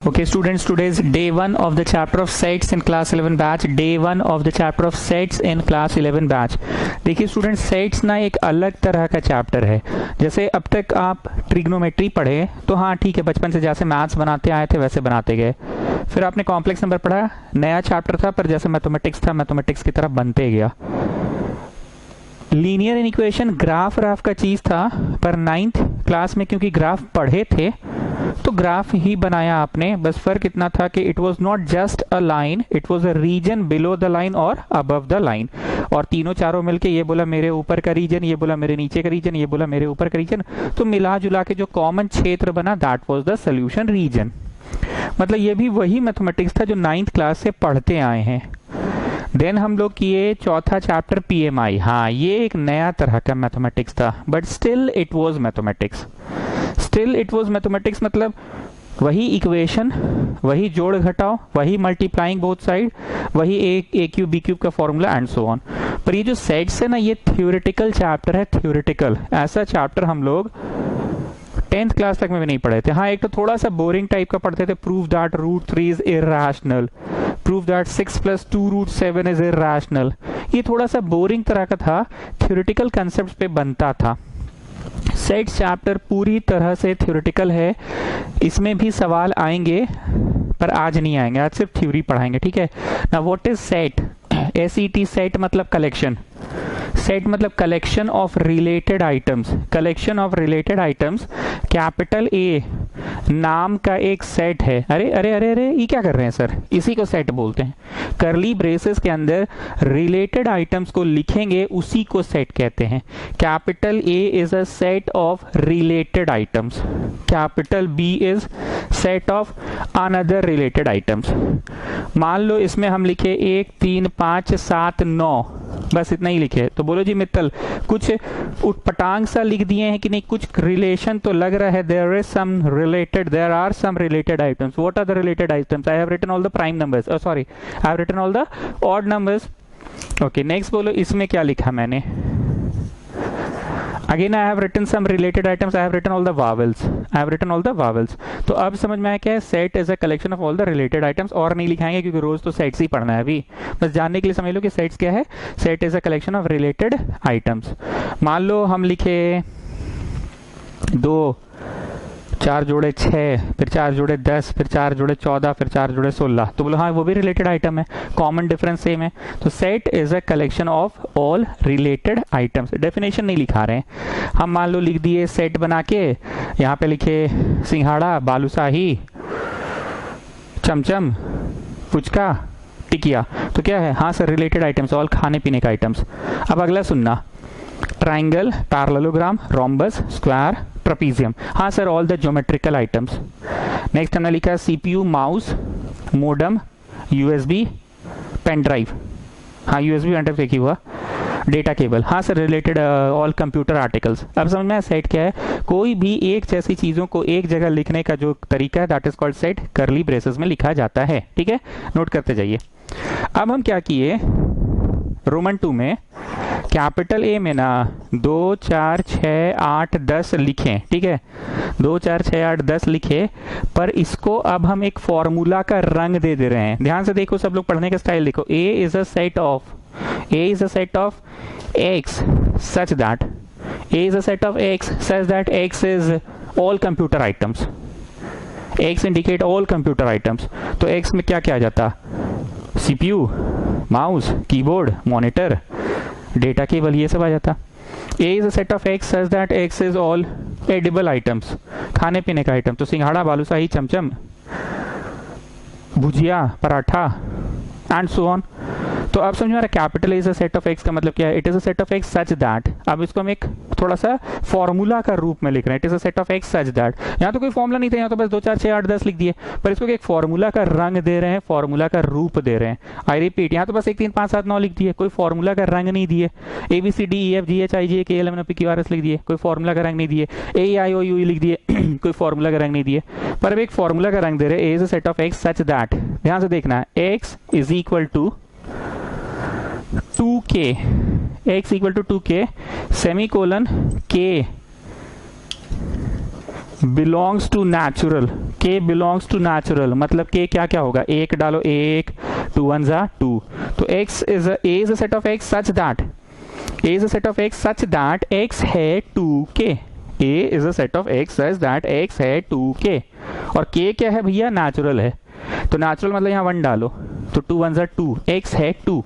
Okay students, today's day 1 of the chapter of sets in class 11 batch. Day 1 of the chapter of sets in class 11 batch. देखिए students, sets ना एक अलग तरह का chapter है। जैसे अब तक आप ट्रिग्नोमेट्री पढ़े तो हाँ ठीक है, बचपन से जैसे मैथ्स बनाते आए थे वैसे बनाते गए। फिर आपने कॉम्प्लेक्स नंबर पढ़ा, नया चैप्टर था, पर जैसे मैथमेटिक्स था मैथमेटिक्स की तरह बनते गया। लीनियर इक्वेशन ग्राफ राफ का चीज था, पर 9th क्लास में क्योंकि ग्राफ पढ़े थे तो ग्राफ ही बनाया आपने। बस फर्क इतना था कि it was not just a line, it was a region below the line और अबव द लाइन। और तीनों चारों मिलके ये बोला मेरे ऊपर का रीजन, ये बोला मेरे नीचे का रीजन, ये बोला मेरे ऊपर का रीजन, तो मिला जुला के जो कॉमन क्षेत्र बना that was the solution region. मतलब ये भी वही मैथमेटिक्स था जो 9th क्लास से पढ़ते आए हैं। देन हम लोग किए चौथा चैप्टर पीएमआई। हाँ, ये एक नया तरह का मैथमेटिक्स था, but still it was mathematics. Still it was mathematics मतलब वही इक्वेशन, वही जोड़ घटाव, वही मल्टीप्लाइंग बोथ साइड, वही ए क्यूब बी क्यूब का फॉर्मूला एंड सो ऑन। पर ये जो सेट्स है ना, ये थ्योरेटिकल चैप्टर है। थ्योरेटिकल ऐसा चैप्टर हम लोग 10th क्लास तक में भी नहीं पढ़े थे। हाँ, एक तो थोड़ा सा बोरिंग टाइप का पढ़ते थे, prove that root 3 is irrational, prove that 6 + 2 √7 is irrational. ये थोड़ा सा बोरिंग तरह का था, थ्योरेटिकल कंसेप्ट पे बनता था। सेट्स चैप्टर पूरी तरह से थ्योरेटिकल है, इसमें भी सवाल आएंगे पर आज नहीं आएंगे, आज सिर्फ थ्योरी पढ़ाएंगे, ठीक है ना। What is set? SET set मतलब कलेक्शन। सेट मतलब collection of related items. Collection of related items, capital A नाम का एक सेट है। अरे अरे अरे अरे, ये क्या कर रहे हैं सर? इसी को सेट बोलते हैं। कर्ली ब्रेसेस के अंदर रिलेटेड आइटम्स को लिखेंगे, उसी को सेट कहते हैं। Capital A is a set of related items, capital B is set of another related items. मान लो इसमें हम लिखे 1 3 5 7 9, बस इतना ही लिखे। तो बोलो जी मित्तल, कुछ उटपटांग सा लिख दिए हैं कि नहीं? कुछ रिलेशन तो लग रहा है। There is some related, there are some related items. What are the related items? I have written all the prime numbers, sorry I have written all the odd numbers. Okay, next बोलो इसमें क्या लिखा मैंने? Again I have written some related items, I have written all the vowels, I have written all the vowels। तो अब समझ में आया क्या है? Set is a collection of all the related items. और नहीं लिखाएंगे क्योंकि रोज तो सेट्स ही पढ़ना है अभी, बस जानने के लिए समझ लो कि सेट्स क्या है। Set is a collection of related items. मान लो हम लिखे 2 4 जोड़े 6, फिर 4 जोड़े 10, फिर 4 जोड़े 14, फिर 4 जोड़े 16, तो बोलो हाँ वो भी रिलेटेड आइटम है, कॉमन डिफरेंस सेम है। तो set is a collection of all related items. Definition नहीं लिखा रहे हैं हम। मान लो लिख दिए सेट बना के, यहाँ पे लिखे सिंघाड़ा, बालूशाही, चमचम, पुचका, टिकिया, तो क्या है? हाँ सर, रिलेटेड आइटम्स, ऑल खाने पीने का आइटम्स। अब अगला सुनना, triangle, parallelogram, rhombus, square, trapezium. हाँ sir, all the geometrical items. Next हमने लिखा CPU, mouse, modem, USB, pen drive. हाँ, USB पेन ड्राइव देखिए हुआ, डेटा केबल। हाँ sir, related all computer articles. अब समझ में सेट क्या है? कोई भी एक जैसी चीजों को एक जगह लिखने का जो तरीका है that is called set. Curly braces में लिखा जाता है, ठीक है, नोट करते जाइए। अब हम क्या किए, रोमन 2 में कैपिटल ए में ना 2 4 6 8 10 लिखे, ठीक है, 2 4 6 8 10 लिखे, पर इसको अब हम एक फॉर्मूला का रंग दे रहे हैं। ध्यान से देखो, सब लोग पढ़ने का स्टाइल देखो। A is a set of x such that, A is a set of x such that x is all computer items. X indicate all computer items. तो एक्स में क्या क्या आ जाता? CPU, mouse, keyboard, monitor, data cable, ये सब आ जाता। A is a set of X such that X is all edible items, खाने पीने का आइटम। तो सिंघाड़ा, बालूशाही, चमचम, भुजिया, पराठा एंड सो ऑन। तो अब समझ में आ रहा है capital is a set of x का मतलब क्या है? It is a set of x such that. अब इसको हम एक थोड़ा सा फॉर्मूला का रूप में लिख रहे हैं। It is a set of x such that. यहाँ तो कोई फॉर्मूला नहीं था, यहाँ तो बस 2 4 6 8 10 लिख दिए, पर इसको एक फॉर्मूला का रंग दे रहे हैं, फॉर्मूला का रूप दे रहे हैं। आई रिपीट, यहाँ तो बस 1 3 5 7 9 लिख दिए, कोई फॉर्मूला का रंग नहीं दिए। ABCDEFGHIJKLMNOPQRS लिख दिए, कोई फॉर्मूला का रंग नहीं दिए। AEIOU लिख दिए, कोई फॉर्मूला का रंग नहीं दिए, पर अब एक फॉर्मूला का रंग दे रहे हैं। A is a set of x such that, ध्यान से देखना, x is equal to 2k, x equal to 2k semicolon k belongs to natural, k belongs to natural मतलब के क्या क्या होगा, एक डालो एक, 2 1 जा 2, तो x is a is a set of x such that a is a set of x such that x है 2k, a is a set of x such that x है 2k, और k क्या है भैया, natural है, तो natural मतलब यहाँ 1 डालो, तो 2 1 जा 2, x है 2,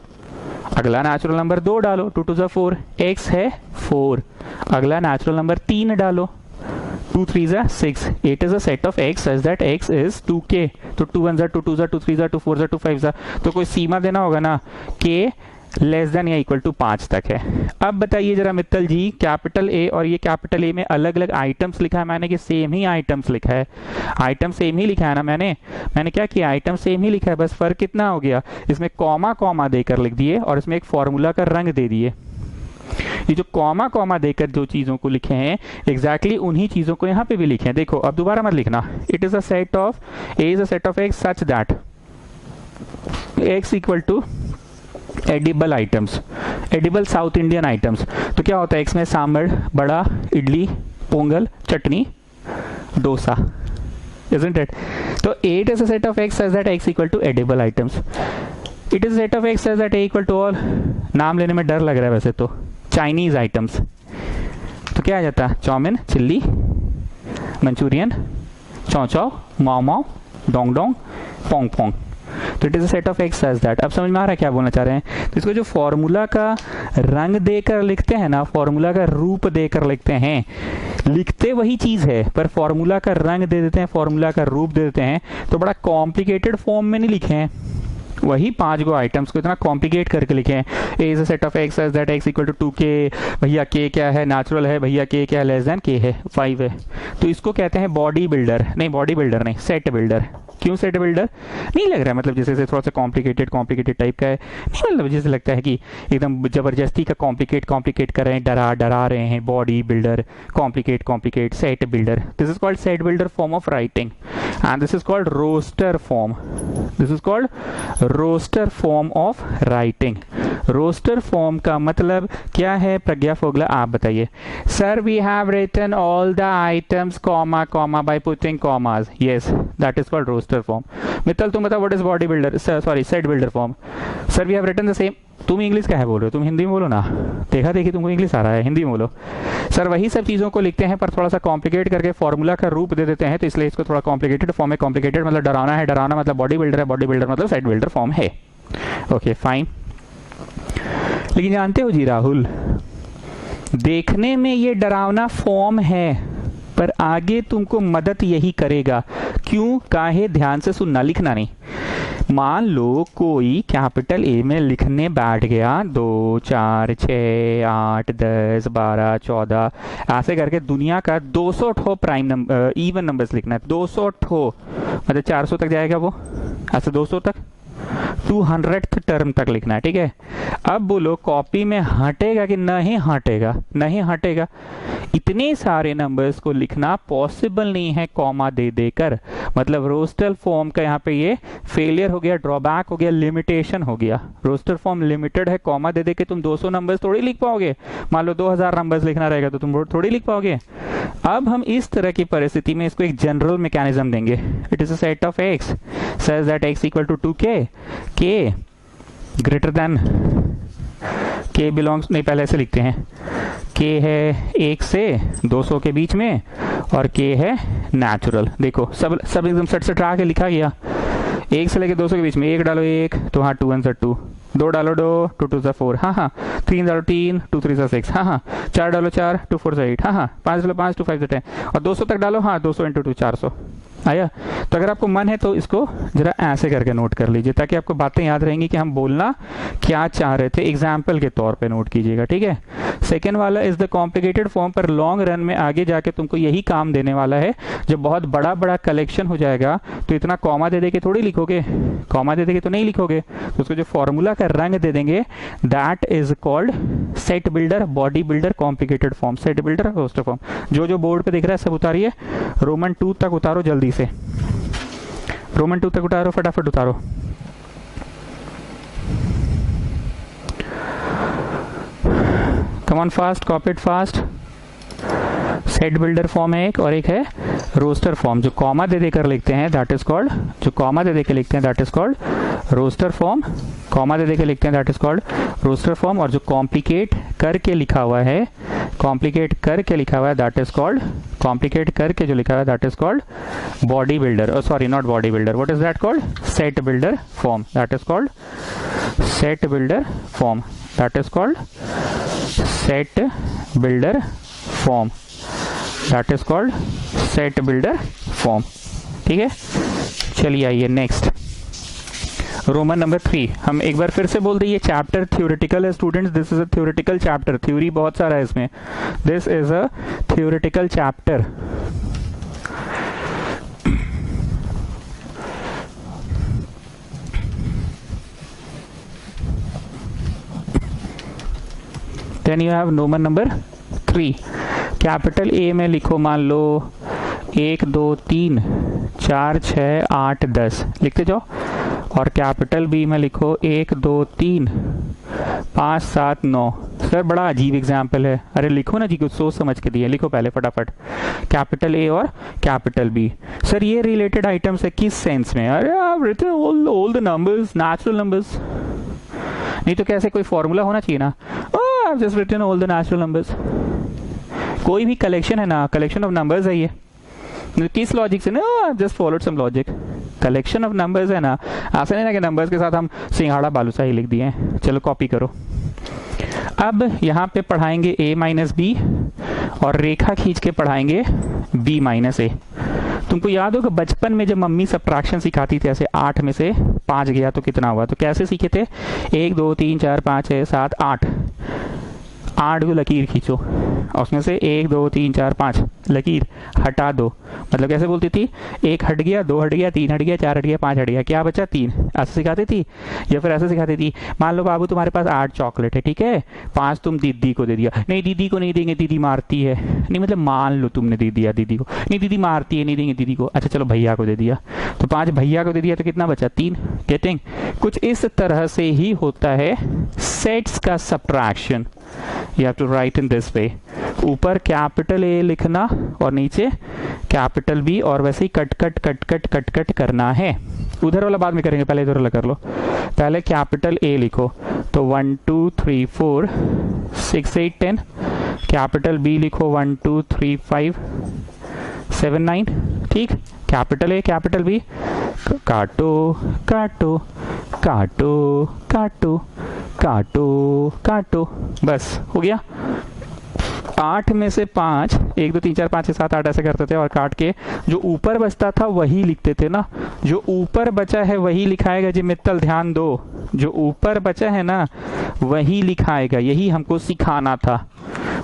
अगला नेचुरल नंबर 2 डालो, 2 2 जा 4, x है 4, अगला नेचुरल नंबर 3 डालो, 2 3 जा 6, it is a set of x such that x is 2k, तो 2 1 जा 2, 2 जा 2, 3 जा 2, 4 जा 2, 5 जा, तो कोई सीमा देना होगा ना, k लेस देन या इक्वल टू 5 तक है। अब बताइए जरा मित्तल जी, कैपिटल ए और ये कैपिटल ए में अलग अलग आइटम्स लिखा है मैंने कि सेम ही आइटम्स लिखा है, आइटम सेम ही लिखा है ना, मैंने क्या किया, आइटम सेम ही लिखा है, बस फर्क कितना हो गया, इसमें कॉमा कॉमा देकर लिख दिए और इसमें एक फॉर्मूला का रंग दे दिए। ये जो कॉमा कॉमा देकर जो चीजों को लिखे हैं एग्जैक्टली उन्हीं चीजों को यहाँ पे भी लिखे हैं। देखो अब दोबारा मत लिखना, it is a set of A is a set of x such that x equal to edible items, edible south Indian items, तो क्या होता है एक्स में सांभर, बड़ा, इडली, पोंगल, चटनी, डोसा, isn't it? तो 8 is a set of x such that x equal to edible items. It is a set of x such that a equal to all, नाम लेने में डर लग रहा है वैसे तो, चाइनीज आइटम्स, तो क्या आ जाता है, चाउमिन, चिल्ली, मंचूरियन, चौ चौ, माओ माओ, डोंग डोंग, पोंग पोंग, तो it is a set of x such that. अब समझ में आ रहा है क्या बोलना चाह रहे हैं, तो इसको जो फॉर्मूला का रंग देकर लिखते हैं ना, फॉर्मूला का रूप देकर लिखते हैं, लिखते वही चीज है पर फॉर्मूला का रंग दे देते हैं, फॉर्मूला का रूप दे देते हैं, तो बड़ा कॉम्प्लिकेटेड फॉर्म में नहीं लिखे हैं, वही 5 गो आइटम्स को इतना कॉम्प्लिकेट करके लिखे हैं, A is a set of x such that x equal to 2k, भैया k क्या है, नेचुरल है, भैया k क्या है, लेस देन k है, 5 है, तो इसको कहते हैं बॉडी बिल्डर, नहीं बॉडी बिल्डर नहीं, सेट बिल्डर। क्यों सेट बिल्डर, नहीं लग रहा है मतलब जैसे थोड़ा सा कॉम्प्लिकेटेड टाइप का है, नहीं मतलब जैसे लगता है कि एकदम जबरदस्ती का कॉम्प्लिकेट कर रहे हैं, डरा रहे हैं, body builder, complicate set builder, this is called set builder form of writing and this is called roster form, this is called roster form of writing. Roster form का मतलब क्या है प्रज्ञा फोगला, आप बताइए। Sir we have written all the items comma comma by putting commas, yes that is called roster form. Mittal तुम बताओ what is body builder, sorry set builder form. Sir we have written the same, तुम English क्या है बोल रहे हो, तुम हिंदी में बोलो ना, देखा देखी तुमको इंग्लिश आ रहा है, हिंदी में बोलो। सर वही सब चीज़ों को लिखते हैं पर थोड़ा सा कॉम्प्लिकेट करके फॉर्मूला का रूप दे देते हैं, तो इसलिए इसको थोड़ा कॉम्प्लिकेटेड फॉर्म में, कॉम्प्लिकेटेड मतलब डरावना है, डरावना मतलब बॉडी बिल्डर है, बॉडी बिल्डर मतलब सेट बिल्डर फॉर्म है। ओके फाइन, लेकिन जानते हो जी राहुल, देखने में ये डरावना फॉर्म है पर आगे तुमको मदद यही करेगा, क्यों, काहे, ध्यान से सुनना, लिखना नहीं। मान लो कोई कैपिटल ए में लिखने बैठ गया 2 4 6 8 10 12 14 ऐसे करके दुनिया का 200 ठो प्राइम नंबर इवन नंबर्स लिखना है, 200 ठो मतलब 400 तक जाएगा वो, ऐसे 200 तक 200th टर्म तक लिखना है, ठीक है। अब बोलो कॉपी में हटेगा कि नहीं हटेगा, नहीं हटेगा। इतने सारे नंबर्स को लिखना पॉसिबल नहीं है कॉमा दे देकर, मतलब रोस्टर फॉर्म का यहाँ पे ये फेलियर हो गया, ड्रॉबैक हो गया, लिमिटेशन हो गया। रोस्टर फॉर्म लिमिटेड है, कॉमा दे दे के तुम 200 नंबर्स थोड़ी लिख पाओगे, मान लो 2000 नंबर्स लिखना रहेगा तो तुम थोड़ी लिख पाओगे। अब हम इस तरह की परिस्थिति में इसको एक जनरल मैकेनिज्म देंगे, it is a set of x such that x equal to 2k, k greater than, k belongs, नहीं पहले ऐसे लिखते हैं, k है 1 से 200 के बीच में और k है नेचुरल। देखो सब एकदम सट के लिखा गया, 1 से लेके 200 के बीच में, 1 डालो 1 तो हाँ 2 1 2, 2 डालो 2 2 2 4, हाँ 3 डालो 3 2 3 6, हाँ 4 डालो 4 2 4 8, हाँ 5 डालो 5 2 5 10, और 200 तक डालो, हाँ 200 × 2 400 आया। तो अगर आपको मन है तो इसको जरा ऐसे करके नोट कर लीजिए ताकि आपको बातें याद रहेंगी कि हम बोलना क्या चाह रहे थे, एग्जाम्पल के तौर पे नोट कीजिएगा, ठीक है। सेकेंड वाला इज द कॉम्प्लिकेटेड फॉर्म, पर लॉन्ग रन में आगे जाके तुमको यही काम देने वाला है। जब बहुत बड़ा बड़ा कलेक्शन हो जाएगा तो इतना कॉमा दे दे के थोड़ी लिखोगे, कॉमा दे दे के तो नहीं लिखोगे, तो उसको जो फॉर्मूला का रंग दे देंगे that is called set builder, body builder, complicated form, set builder, roster form. जो बोर्ड पे दिख रहा है सब उतारिए, रोमन 2 तक उतारो जल्दी से, रोमन 2 तक उतारो, फटाफट उतारो। Come on fast, copy it fast. Head builder form है एक, और एक है रोस्टर फॉर्म। जो कॉमा दे देकर लिखते हैं दैट इज कॉल्ड, जो कॉमा दे देकर लिखते हैं that is called roster form. Comma दे देकर लिखते हैं that is called roster form. और जो कॉम्प्लिकेट करके लिखा हुआ है, कॉम्प्लिकेट करके लिखा हुआ है दैट इज कॉल्ड, कॉम्प्लिकेट करके जो लिखा हुआ है that is called body builder, sorry not body builder, what is that called, set builder form, that is called set builder form, that is called set builder form, that is called set builder form. ठीक है, चलिए आइए next, Roman number 3। हम एक बार फिर से बोल दें, ये चैप्टर थ्योरेटिकल है students, this is a theoretical chapter, theory बहुत सारा है इसमें, this is a theoretical chapter. Then you have roman number 3। Capital A में लिखो, मान लो 1 2 3 4 6 8 10 लिखते जाओ, और कैपिटल बी में लिखो 1 2 3 5 7 9। सर बड़ा अजीब एग्जाम्पल है, अरे लिखो ना जी, कुछ सोच समझ के दिए, लिखो पहले फटाफट कैपिटल ए और कैपिटल बी। सर ये रिलेटेड आइटम्स है किस सेंस में, अरे आप written all the numbers, natural numbers, नहीं तो कैसे, कोई फॉर्मूला होना चाहिए ना, I just written all the natural numbers. कोई भी कलेक्शन है ना, कलेक्शन ऑफ नंबर्स है ये, किस लॉजिक से ना, just followed some logic, collection of numbers है ना, ऐसा नहीं ना कि नंबर्स के साथ हम सिंघाड़ा बालूशाही लिख दिए हैं। चलो कॉपी करो। अब यहाँ पे पढ़ाएंगे a माइनस बी, और रेखा खींच के पढ़ाएंगे b माइनस ए। तुमको याद होगा बचपन में जब मम्मी सब्ट्रैक्शन सिखाती थी, ऐसे 8 में से 5 गया तो कितना हुआ, तो कैसे सीखे थे, 1 2 3 4 5 6 7 8, 8 को लकीर खींचो, और उसमें से 1 2 3 4 5 लकीर हटा दो, मतलब कैसे बोलती थी, 1 हट गया, 2 हट गया, 3 हट गया, 4 हट गया, 5 हट गया, क्या बचा 3, ऐसे सिखाती थी। या फिर ऐसे सिखाती थी, मान लो बाबू तुम्हारे पास 8 चॉकलेट है, ठीक है, 5 तुम दीदी को दे दिया, नहीं दीदी को नहीं देंगे, दीदी मारती है, नहीं मतलब मान लो तुमने दे दिया दीदी को, नहीं दीदी मारती है, नहीं देंगे दीदी को, अच्छा चलो भैया को दे दिया, तो 5 भैया को दे दिया, तो कितना बचा 3। गेटिंग, कुछ इस तरह से ही होता है सेट्स का subtraction. You have to write in this way, ऊपर कैपिटल ए लिखना और नीचे कैपिटल बी, और वैसे ही cut cut cut cut cut cut करना है। उधर वाला बाद में करेंगे, पहले इधर वाला कर लो। पहले कैपिटल ए लिखो, तो 1 2 3 4 6 8 10, कैपिटल बी लिखो 1 2 3 5 7 9, ठीक, कैपिटल ए कैपिटल बी, काटो काटो काटो काटो काटो काटो, बस हो गया। 8 में से 5, 1 2 3 4 5 6 7 8 ऐसे करते थे, और काट के जो ऊपर बचता था वही लिखते थे ना, जो ऊपर बचा है वही लिखाएगा जी मित्तल, ध्यान दो, जो ऊपर बचा है ना वही लिखाएगा, यही हमको सिखाना था।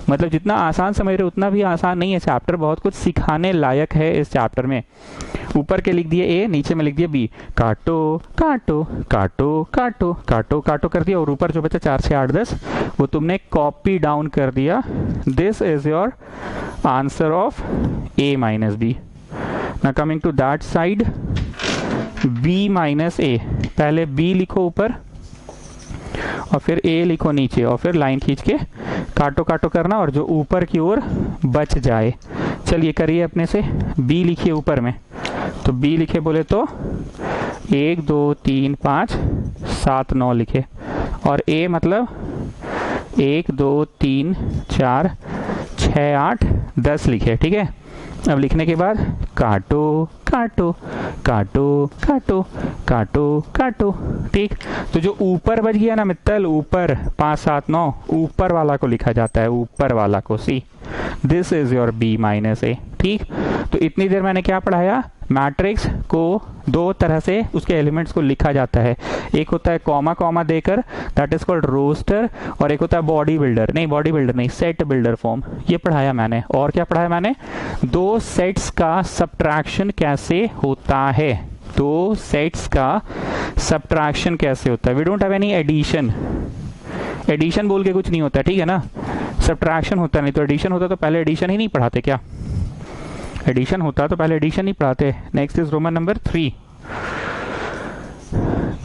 मतलब जितना आसान समझ रहे उतना भी आसान नहीं है चैप्टर, बहुत कुछ सिखाने लायक है इस चैप्टर में। ऊपर के लिख दिए ए, नीचे में लिख दिया बी, काटो काटो काटो काटो काटो काटो कर दिया, और ऊपर जो बचा 4 6 8 10 वो तुमने कॉपी डाउन कर दिया। This is your answer of a minus B. Now coming to that side, b minus A, पहले b लिखो ऊपर और फिर a लिखो नीचे, और फिर लाइन खींच के काटो काटो करना, और जो ऊपर की ओर बच जाए। चलिए करिए अपने से, b लिखिए ऊपर में, तो b लिखे बोले तो 1 2 3 5 7 9 लिखे, और a मतलब 1 2 3 4 6 8 10 लिखे, ठीक है। अब लिखने के बाद काटो काटो काटो काटो काटो काटो, ठीक। तो जो ऊपर बच गया ना मित्तल, ऊपर 5 7 9, ऊपर वाला को लिखा जाता है, ऊपर वाला को, see this is your b minus A, ठीक। तो इतनी देर मैंने क्या पढ़ाया, मैट्रिक्स को 2 तरह से उसके एलिमेंट्स को लिखा जाता है, एक होता है कॉमा कॉमा देकर, दैट इज कॉल्ड रोस्टर, और एक होता है बॉडी बिल्डर, नहीं बॉडी बिल्डर नहीं, सेट बिल्डर फॉर्म। ये पढ़ाया मैंने, और क्या पढ़ाया मैंने, 2 सेट्स का सब्ट्रैक्शन कैसे होता है, 2 सेट्स का सब्ट्रैक्शन कैसे होता है। We don't have any addition, addition बोल के कुछ नहीं होता, ठीक है ना, सब्ट्रैक्शन होता, नहीं तो एडिशन होता तो पहले एडिशन ही नहीं पढ़ाते क्या, एडिशन होता तो पहले एडिशन नहीं पढ़ाते। Next is Roman number 3,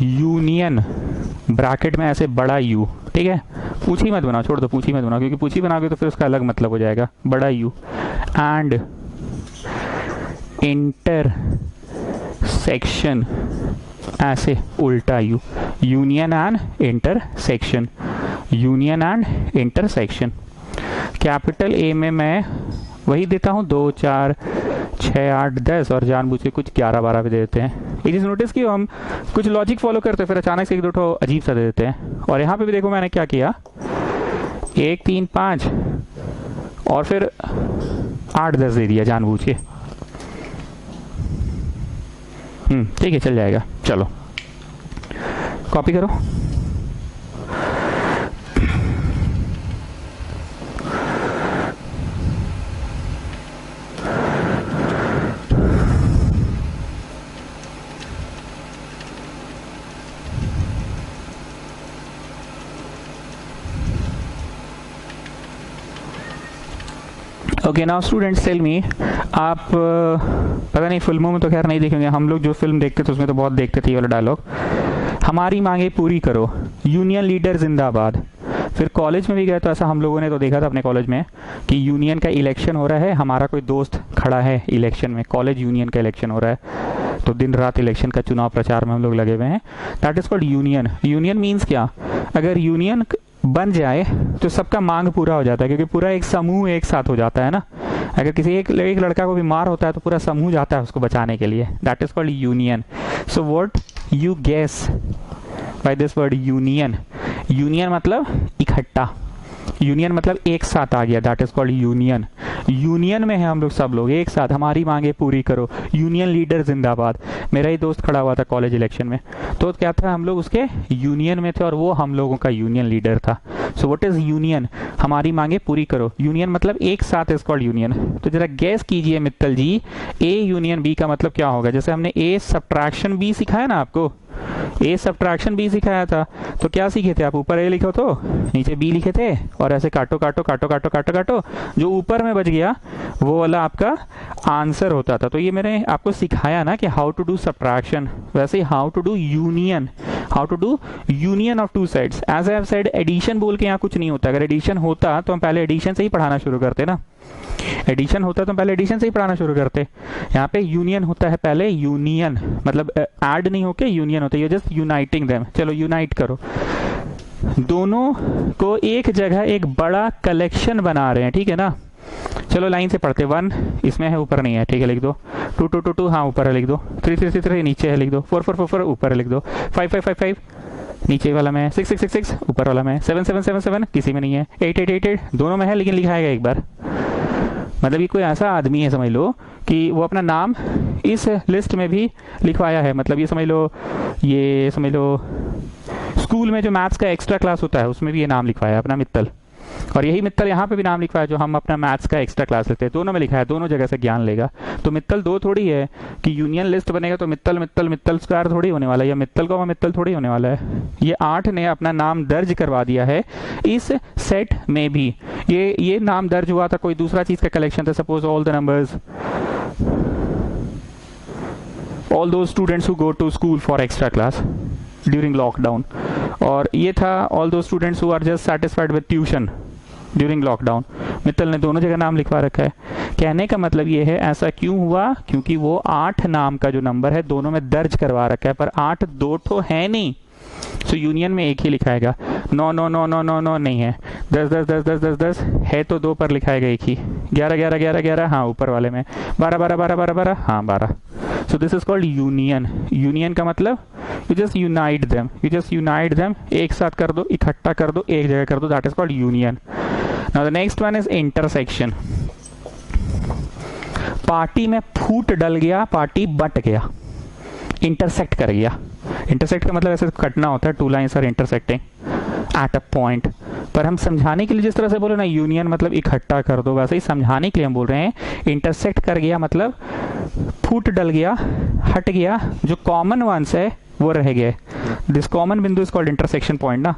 union, bracket में ऐसे बड़ा यू, ठीक है, पूछी मत बनाओ, छोड़ दो पूछी मत बनाओ, क्योंकि पूछी बनाओगे तो फिर उसका अलग मतलब हो जाएगा, बड़ा यू। एंड इंटरसेक्शन, ऐसे उल्टा you, union and intersection, union and intersection. Capital A में मैं वही देता हूँ 2, 4, 6, 8, 10 और जानबूझ के कुछ 11, 12 भी दे देते हैं। ये चीज़ नोटिस की हम कुछ लॉजिक फॉलो करते हैं फिर अचानक से एक दो ठो अजीब सा दे देते हैं। और यहाँ पे भी देखो मैंने क्या किया, 1, 3, 5 और फिर 8, 10 दे दिया जानबूझ के। ठीक है, चल जाएगा। चलो कॉपी करो। Okay now students tell me, आप पता नहीं फिल्मों में तो खैर नहीं देखेंगे, हम लोग जो फिल्म देखते थे उसमें तो बहुत देखते थे ये वाला डायलॉग, हमारी मांगे पूरी करो, यूनियन लीडर जिंदाबाद। फिर कॉलेज में भी गए तो ऐसा हम लोगों ने तो देखा था अपने कॉलेज में कि यूनियन का इलेक्शन हो रहा है, हमारा कोई दोस्त खड़ा है इलेक्शन में, कॉलेज यूनियन का इलेक्शन हो रहा है, तो दिन रात इलेक्शन का चुनाव प्रचार में हम लोग लगे हुए हैं। That is called union. Union means क्या, अगर यूनियन बन जाए तो सबका मांग पूरा हो जाता है, क्योंकि पूरा एक समूह एक साथ हो जाता है ना। अगर किसी एक लड़का को बीमार होता है तो पूरा समूह जाता है उसको बचाने के लिए। That is called union. So what you guess by this word union? Union मतलब इकट्ठा, यूनियन मतलब एक साथ आ गया, that is called union. Union में है हम लोग सब लोग एक साथ, हमारी मांगे पूरी करो, यूनियन लीडर जिंदाबाद। मेरा ही दोस्त खड़ा हुआ था कॉलेज इलेक्शन में, तो क्या था, हम लोग उसके यूनियन में थे और वो हम लोगों का यूनियन लीडर था। So what is union? हमारी मांगे पूरी करो। यूनियन मतलब एक साथ इज कॉल्ड यूनियन। तो जरा गैस कीजिए मित्तल जी, ए यूनियन बी का मतलब क्या होगा? जैसे हमने ए सब्ट्रैक्शन बी सिखाया ना आपको, ए सब्ट्रैक्शन बी सिखाया था, तो क्या सीखे थे आप? ऊपर ए लिखो तो नीचे बी लिखे थे और ऐसे काटो काटो काटो काटो काटो काटो, जो ऊपर में बच गया वो वाला आपका आंसर होता था। तो ये मैंने आपको सिखाया ना कि हाउ टू डू सब्ट्रैक्शन, वैसे how to do union, how to do union of two sides. As I have said, addition बोल के यहाँ कुछ नहीं होता। अगर एडिशन होता तो हम पहले एडिशन से ही पढ़ाना शुरू करते ना, एडिशन होता तो हम पहले एडिशन से ही पढ़ाना शुरू करते। यहाँ पे यूनियन होता है पहले, यूनियन मतलब ऐड नहीं होके यूनियन होता है, यू जस्ट यूनाइटिंग देम। चलो यूनाइट करो, दोनों को एक जगह एक बड़ा कलेक्शन बना रहे हैं, ठीक है ना। चलो लाइन से पढ़ते। 1 इसमें है, ऊपर नहीं है, ठीक है, लिख दो। 2 2 2 2 हाँ ऊपर है, लिख दो। 3 3 3 3 नीचे है, लिख दो। 4 4 4 4 ऊपर है, लिख दो। 5 5 5 5 नीचे वाला में, 6 6 6 6 ऊपर वाला में, 7 7 7 7 किसी में नहीं है, 8 8 8 8 दोनों में है लेकिन लिखाएगा एक बार। मतलब ये कोई ऐसा आदमी है समझ लो कि वो अपना नाम इस लिस्ट में भी लिखवाया है। मतलब ये समझ लो स्कूल में जो मैथ्स का एक्स्ट्रा क्लास होता है उसमें भी ये नाम लिखवाया है अपना मित्तल, और यही मित्तल यहाँ पे भी नाम लिखवाया जो हम अपना मैथ्स का एक्स्ट्रा क्लास लेते हैं, दोनों में लिखा है, दोनों जगह से ज्ञान लेगा। तो मित्तल दो थोड़ी है कि यूनियन लिस्ट बनेगा तो मित्तल मित्तल मित्तल स्क्वायर थोड़ी होने वाला है, या मित्तल को मित्तल थोड़ी होने वाला है। ये 8 ने अपना नाम दर्ज करवा दिया है इस सेट में भी। ये नाम दर्ज हुआ था, कोई दूसरा चीज का कलेक्शन था, suppose all the numbers, all those students who go to school for extra class during lockdown, और ये था all those students who are just satisfied with tuition during lockdown। Mittal ने दोनों जगह नाम लिखवा रखा है। कहने का मतलब ये है, ऐसा क्यों हुआ? क्योंकि वो 8 नाम का जो नंबर है दोनों में दर्ज करवा रखा है, पर 8 दो ठो है नहीं, सो यूनियन में एक ही लिखाएगा। 9 9 9 9 9 9 नहीं है, 10 10 10 10 10 10 है तो 2 पर लिखाएगा एक ही, 11 11 11 11 हाँ ऊपर वाले में, 12 12 12 12 12 हाँ 12। So this is called union. Union का मतलब you just unite them, you just unite them, एक साथ कर दो, इकट्ठा कर दो, एक जगह कर दो, that is called union. Now the next one is intersection. Party में फूट डल गया, पार्टी बट गया, इंटरसेक्ट कर गया। इंटरसेक्ट का मतलब ऐसे कटना होता है, 2 lines are intersecting at a point. पर हम समझाने के लिए जिस तरह से बोले ना यूनियन मतलब इकट्ठा कर दो, वैसे ही समझाने के लिए हम बोल रहे हैं इंटरसेक्ट कर गया मतलब फूट डल गया, हट गया, जो कॉमन वंस है वो रह गए। दिस कॉमन बिंदु इज कॉल्ड इंटरसेक्शन पॉइंट ना,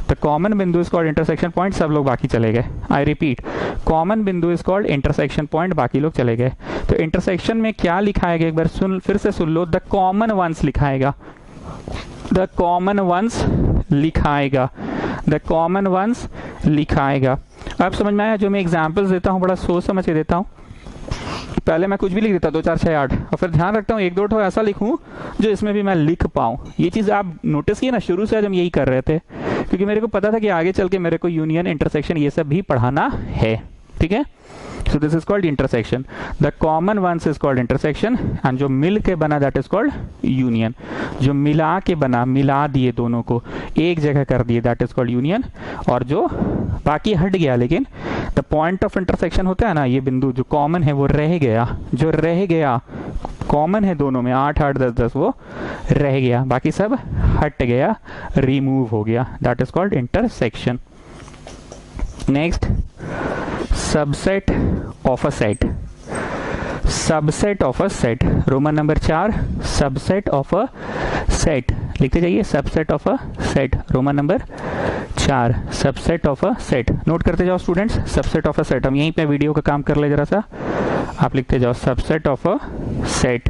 द कॉमन बिंदु इज कॉल्ड इंटरसेक्शन पॉइंट, सब लोग बाकी चले गए। आई रिपीट, कॉमन बिंदु इज कॉल्ड इंटरसेक्शन पॉइंट, बाकी लोग चले गए। तो इंटरसेक्शन में क्या लिखाएगा, एक बार फिर से सुन लो, द कॉमन वंस लिखाएगा, द कॉमन वंस लिखाएगा, द कॉमन वंस लिखाएगा। अब समझ में आया? जो मैं एग्जाम्पल्स देता हूँ बड़ा सोच समझ के देता हूँ, पहले मैं कुछ भी लिख देता 2 4 6 8 और फिर ध्यान रखता हूँ 1 2 ठो ऐसा लिखूँ जो इसमें भी मैं लिख पाऊँ। ये चीज़ आप नोटिस किए ना, शुरू से आज हम यही कर रहे थे क्योंकि मेरे को पता था कि आगे चल के मेरे को यूनियन, इंटरसेक्शन ये सब भी पढ़ाना है। ठीक है, so this is called intersection. The common ones is called intersection and जो मिल के बना that is called union. जो मिला के बना, मिला दिए दोनों को एक जगह कर दिए that is called union। और जो बाकी हट गया, लेकिन the point of intersection होता है ना, ये बिंदु जो कॉमन है वो रह गया, जो रह गया कॉमन है दोनों में 8 8 10 10 वो रह गया, बाकी सब हट गया, रिमूव हो गया, that is called intersection। Next, subset of a set. Subset of a set, Roman number 4, subset of a set लिखते जाइए। Subset of a set, Roman number 4, subset of a set. Note करते जाओ students, subset of a set. हम यहीं पे video का काम कर ले जरा सा, आप लिखते जाओ subset of a set.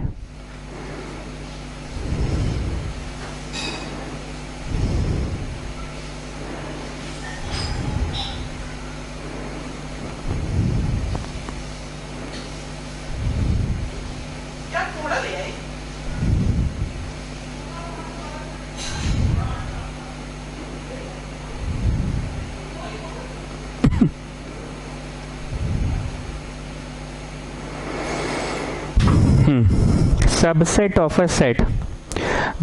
Subset of a set.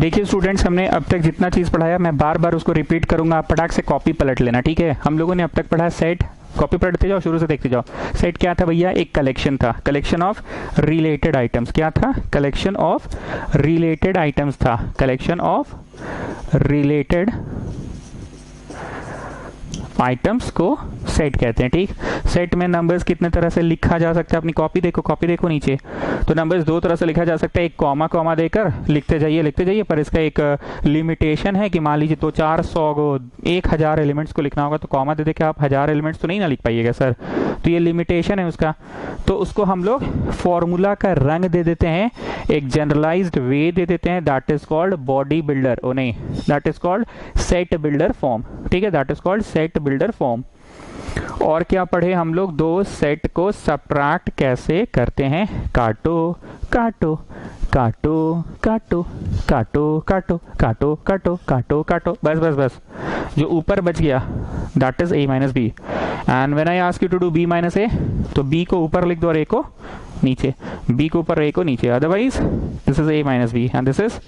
देखिए स्टूडेंट्स, हमने अब तक जितना चीज पढ़ाया मैं बार बार उसको रिपीट करूंगा, आप फटाक से कॉपी पलट लेना। ठीक है, हम लोगों ने अब तक पढ़ा सेट, कॉपी पलटते जाओ, शुरू से देखते जाओ। सेट क्या था भैया? एक कलेक्शन था, कलेक्शन ऑफ रिलेटेड आइटम्स। क्या था? कलेक्शन ऑफ रिलेटेड आइटम्स था, कलेक्शन ऑफ रिलेटेड आइटम्स को सेट कहते हैं। ठीक, सेट में नंबर्स कितने तरह से लिखा जा सकता है, अपनी कॉपी देखो, कॉपी देखो नीचे, तो नंबर्स 2 तरह से लिखा जा सकता है। एक कॉमा कॉमा देकर लिखते जाइए, पर इसका एक लिमिटेशन है कि मान लीजिए 400 को 1000 एलिमेंट्स को लिखना होगा तो कॉमा दे के आप 1000 एलिमेंट्स तो नहीं ना लिख पाइएगा सर, तो ये लिमिटेशन है उसका। तो उसको हम लोग फॉर्मूला का रंग दे देते हैं, एक जनरलाइज्ड वे दे देते हैं, that is called body builder, ओ नहीं, that is called set builder form. ठीक है, that is called set builder form. और क्या पढ़े हम लोग? 2 सेट को सब्ट्रैक्ट कैसे करते हैं, काटो काटो काटो काटो काटो काटो काटो काटो काटो काटो, बस बस बस, जो ऊपर बच गया that is a minus B. And when I ask you to do b minus A, तो b को ऊपर लिख दो और a को नीचे, b को ऊपर a को नीचे, otherwise this is a minus B and this is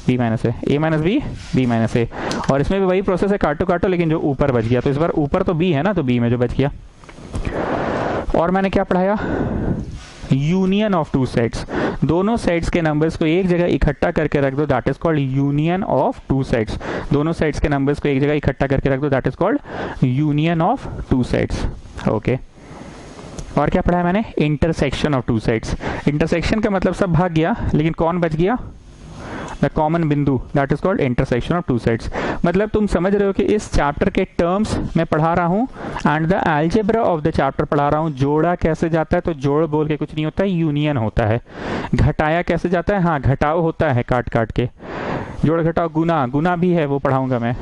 b minus A, a minus B, b minus A. और इसमें भी वही प्रोसेस है, काटो काटो, लेकिन जो ऊपर बच गया, तो इस बार ऊपर तो b है ना, तो b में जो बच गया। और मैंने क्या पढ़ाया? यूनियन ऑफ 2 सेट्स, दोनों सेट्स के नंबर्स को एक जगह इकट्ठा करके रख दो, that is called union of 2 sets. दोनों सेट्स के नंबर्स को एक जगह इकट्ठा करके रख दो, that is called union of 2 sets. Okay, और क्या पढ़ा है मैंने? Intersection of 2 sets. इंटरसेक्शन का मतलब सब भाग गया, लेकिन कौन बच गया? द कॉमन बिंदु, that is called intersection of 2 sets. मतलब तुम समझ रहे हो कि इस चैप्टर के टर्म्स मैं पढ़ा रहा हूँ and the algebra of the chapter पढ़ा रहा हूँ। जोड़ा कैसे जाता है, तो जोड़ बोल के कुछ नहीं होता है, यूनियन होता है। घटाया कैसे जाता है, हाँ घटाओ होता है, काट काट के। जोड़ घटाओ, गुना, गुना भी है वो पढ़ाऊंगा मैं।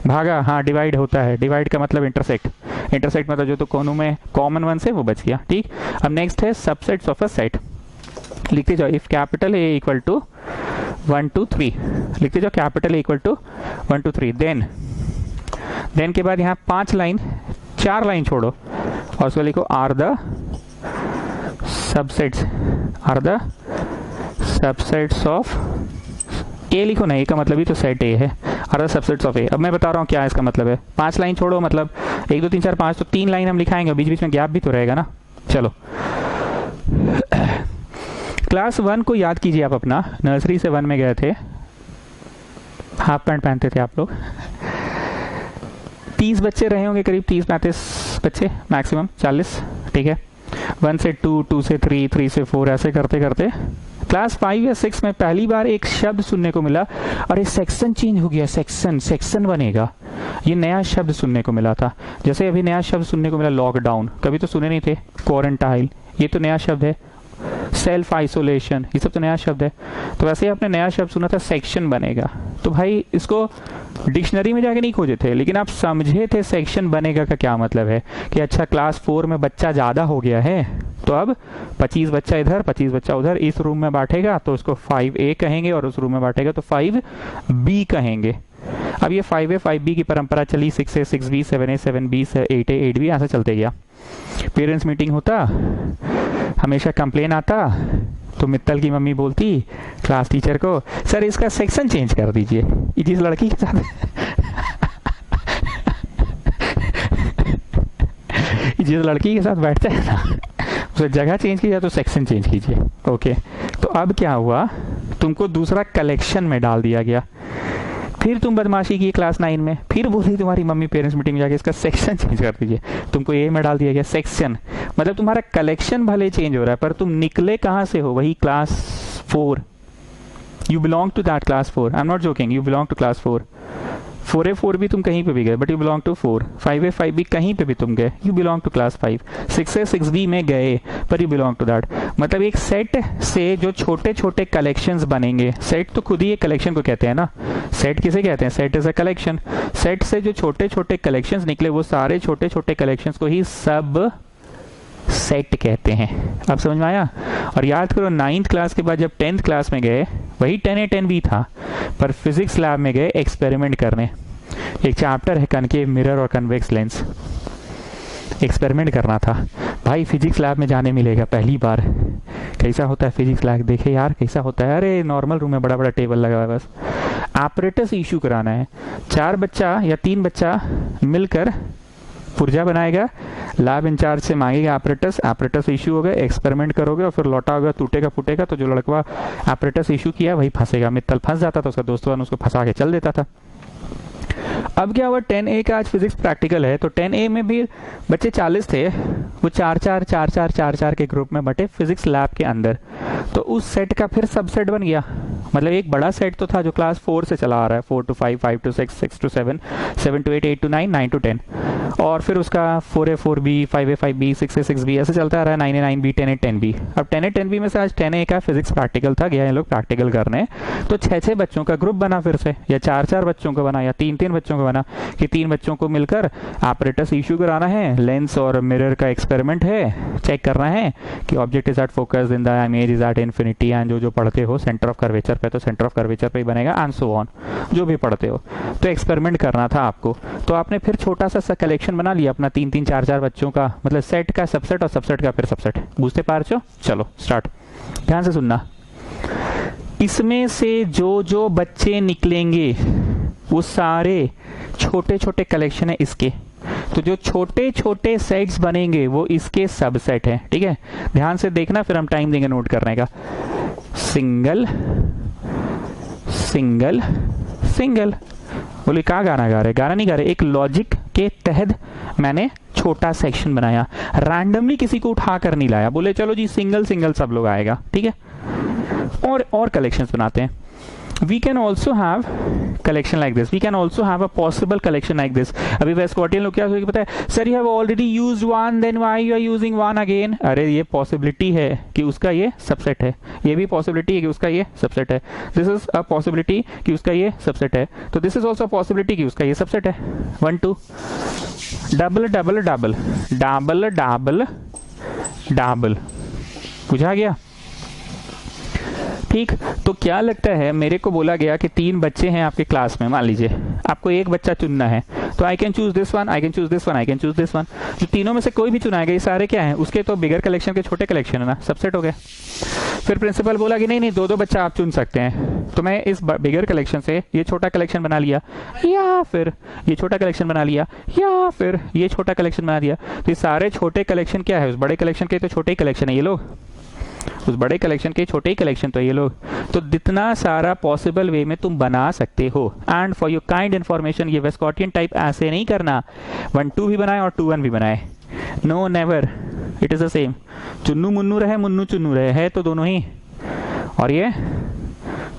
भागा, हाँ डिवाइड होता है, डिवाइड का मतलब इंटरसेक्ट, इंटरसेक्ट मतलब जो तो कोनों में कॉमन वन से वो बच गया। ठीक, अब नेक्स्ट है सबसेट्स ऑफ अ सेट। लिखते जाओ, if capital A equal to 1 2 3, लिखते जाओ capital A equal to 1 2 3, then के बाद यहाँ 4 लाइन छोड़ो और उसको लिखो are the subsets, are the subsets of A. लिखो ना, ए का मतलब ही तो सेट ए है, आर द सबसेट्स ऑफ ए। अब मैं बता रहा हूँ क्या इसका मतलब है। 5 लाइन छोड़ो, मतलब 1 2 3 4 5, तो 3 लाइन हम लिखाएंगे, बीच बीच में गैप भी तो रहेगा ना। चलो, क्लास 1 को याद कीजिए आप अपना, नर्सरी से 1 में गए थे, हाफ पैंट पहनते थे आप लोग। 30 बच्चे रहे होंगे, करीब 30-35 बच्चे मैक्सिमम, 40। ठीक है, 1 से 2, 2 से 3, 3 से 4, ऐसे करते करते क्लास 5 या 6 में पहली बार एक शब्द सुनने को मिला, और ये सेक्शन चेंज हो गया, सेक्शन बनेगा, ये नया शब्द सुनने को मिला था। जैसे अभी नया शब्द सुनने को मिला लॉकडाउन, कभी तो सुने नहीं थे, क्वारंटाइन, ये तो नया शब्द है। सेल्फ आइसोलेशन, ये सब तो नया शब्द है। तो वैसे ही आपने नया शब्द सुना था सेक्शन बनेगा, तो भाई इसको डिक्शनरी में जाके नहीं खोजे थे, लेकिन आप समझे थे सेक्शन बनेगा का क्या मतलब है कि अच्छा क्लास 4 में बच्चा ज़्यादा हो गया है, तो अब 25 बच्चा इधर 25 बच्चा उधर इस रूम में बैठेगा तो उसको 5A कहेंगे, और उस रूम में बैठेगा तो 5B कहेंगे। अब ये 5A 5B की परंपरा चली, 6A 6B 7A 7B 8A 8B ऐसा चलते गया। पेरेंट्स मीटिंग होता, हमेशा कंप्लेन आता, तो मित्तल की मम्मी बोलती क्लास टीचर को, सर इसका सेक्शन चेंज कर दीजिए, ये जिस लड़की के साथ जिस लड़की के साथ बैठता है ना, उसे जगह चेंज कीजिए तो सेक्शन चेंज कीजिए। ओके, तो अब क्या हुआ, तुमको दूसरा कलेक्शन में डाल दिया गया। फिर तुम बदमाशी की क्लास 9 में, फिर बोली तुम्हारी मम्मी पेरेंट्स मीटिंग में जाके इसका सेक्शन चेंज कर दीजिए, तुमको ए में डाल दिया गया सेक्शन। मतलब तुम्हारा कलेक्शन भले चेंज हो रहा है पर तुम निकले कहाँ से हो, वही class 4। You belong to that class 4, I am not joking, you belong to class 4। 4A 4B तुम कहीं पे भी गए but you belong to 4। 5A 5B कहीं पे भी तुम गए, you belong to class 5। 6A 6B में गए पर यू बिलोंग टू दैट। मतलब एक सेट से जो छोटे छोटे कलेक्शंस बनेंगे, सेट तो खुद ही एक कलेक्शन को कहते हैं ना, सेट किसे कहते हैं, set is a collection. Set से जो छोटे छोटे कलेक्शंस निकले वो सारे छोटे छोटे कलेक्शंस को ही सब सेट कहते हैं। अब समझ में आया। और याद करो 9th क्लास के बाद जब 10th क्लास में गए, वही 10A 10B था, पर फिजिक्स लैब में गए एक्सपेरिमेंट करने। एक चैप्टर है कनकेव मिरर और कन्वेक्स लेंस, एक्सपेरिमेंट करना था। भाई फिजिक्स लैब में जाने मिलेगा पहली बार, कैसा होता है फिजिक्स लैब, देखे यार कैसा होता है। अरे नॉर्मल रूम में बड़ा बड़ा टेबल लगा हुआ है, बस ऑपरेटर्स इशू कराना है। 4 बच्चा या 3 बच्चा मिलकर पुर्जा बनाएगा, लैब इंचार्ज से मांगेगा ऑपरेटर्स इशू हो गए, एक्सपेरिमेंट करोगे और फिर लौटा होगा टूटेगा फूटेगा, तो जो लड़का ऑपरेटर्स इशू किया वही फंसेगा। मित्तल फंस जाता था, उसका दोस्तों उसको फंसा के चल देता था। अब क्या हुआ, 10A का आज फिजिक्स प्रैक्टिकल है, तो 10A में भी बच्चे 40 थे, वो 4-4 के ग्रुप में बटे फिजिक्स लैब के अंदर। तो उस सेट का फिर सबसेट बन गया। मतलब एक बड़ा सेट तो था जो क्लास 4 से चला आ रहा है, 4 to 5, 5 to 6, 6 to 7, 7 to 8, 8 to 9, 9 to 10, और फिर उसका 4A 4B, 5A 5B, 6A 6B ऐसे चलता आ रहा है, 9A 9B, 10A 10B। अब 10A 10B में से आज 10A का फिजिक्स प्रैक्टिकल था, गया ये लोग प्रैक्टिकल करने, तो 6-6 बच्चों का ग्रुप बना फिर से, या 4-4 बच्चों का बना, या 3-3 बच्चों का बना, कि 3 बच्चों को मिलकर ऑपरेटर्स इशू कराना है, लेंस और मिरर का एक्सपेरिमेंट है, चेक करना है कि object is at focus in the image is at infinity, and जो पढ़ते हो सेंटर ऑफ कर्वेचर पे तो सेंटर ऑफ कर्वेचर पे ही बनेगा, एंड सो ऑन, जो भी पढ़ते हो। तो एक्सपेरिमेंट करना था आपको, तो आपने फिर छोटा सा कलेक्शन बना लिया अपना 3-3 4-4 बच्चों का, मतलब सेट का सबसेट और सबसेट का फिर सबसेट। बुझते पार छो, चलो स्टार्ट, ध्यान से सुनना। इसमें से जो जो बच्चे निकलेंगे वो सारे छोटे छोटे कलेक्शन है इसके, तो जो छोटे छोटे सेट्स बनेंगे वो इसके सबसेट है। ठीक है, ध्यान से देखना, फिर हम टाइम देंगे नोट करने का। सिंगल सिंगल सिंगल, बोले कहाँ गाना गा रहे, गाना नहीं गा रहे, एक लॉजिक के तहत मैंने छोटा सेक्शन बनाया, रैंडमली किसी को उठा कर नहीं लाया, बोले चलो जी सिंगल सिंगल सब लोग आएगा। ठीक है, और कलेक्शंस बनाते हैं। We can also have collection like this. We can also have a possible collection like this. अभी वेस्कॉटियन लोग क्या सोचेंगे पता है, sir you have already used one, then why you are using one again? अरे ये possibility है कि उसका ये सबसेट है, ये भी possibility है कि उसका ये सबसेट है, this is a possibility कि उसका ये सबसेट है, तो this is also a possibility कि उसका ये सबसेट है। 1 2 double double double double double double, बुझा गया? ठीक, तो क्या लगता है, मेरे को बोला गया कि 3 बच्चे हैं आपके क्लास में, मान लीजिए आपको एक बच्चा चुनना है, तो I can choose this one, I can choose this one, I can choose this one. जो तीनों में से कोई भी चुनाएगा, ये सारे क्या हैं, उसके तो बिगर कलेक्शन के छोटे कलेक्शन है ना, सबसेट हो गए। फिर प्रिंसिपल बोला कि नहीं नहीं 2-2 बच्चा आप चुन सकते हैं, तो मैं इस बिगर कलेक्शन से ये छोटा कलेक्शन बना लिया, या फिर ये छोटा कलेक्शन बना लिया, या फिर ये छोटा कलेक्शन बना दिया। तो ये सारे छोटे कलेक्शन क्या है, उस बड़े कलेक्शन के तो छोटे ही कलेक्शन है ये लोग, उस बड़े कलेक्शन के छोटे ही कलेक्शन तो ये लोग। तो जितना सारा पॉसिबल वे में तुम बना सकते हो। And for your kind information, ये वेस्कॉटियन टाइप ऐसे नहीं करना 1-2 भी बनाए और 2-1 भी बनाए, no never, it is the same. Chunnu Munnu रहे, मुन्नू चुन्नू रहे, है तो दोनों ही। और ये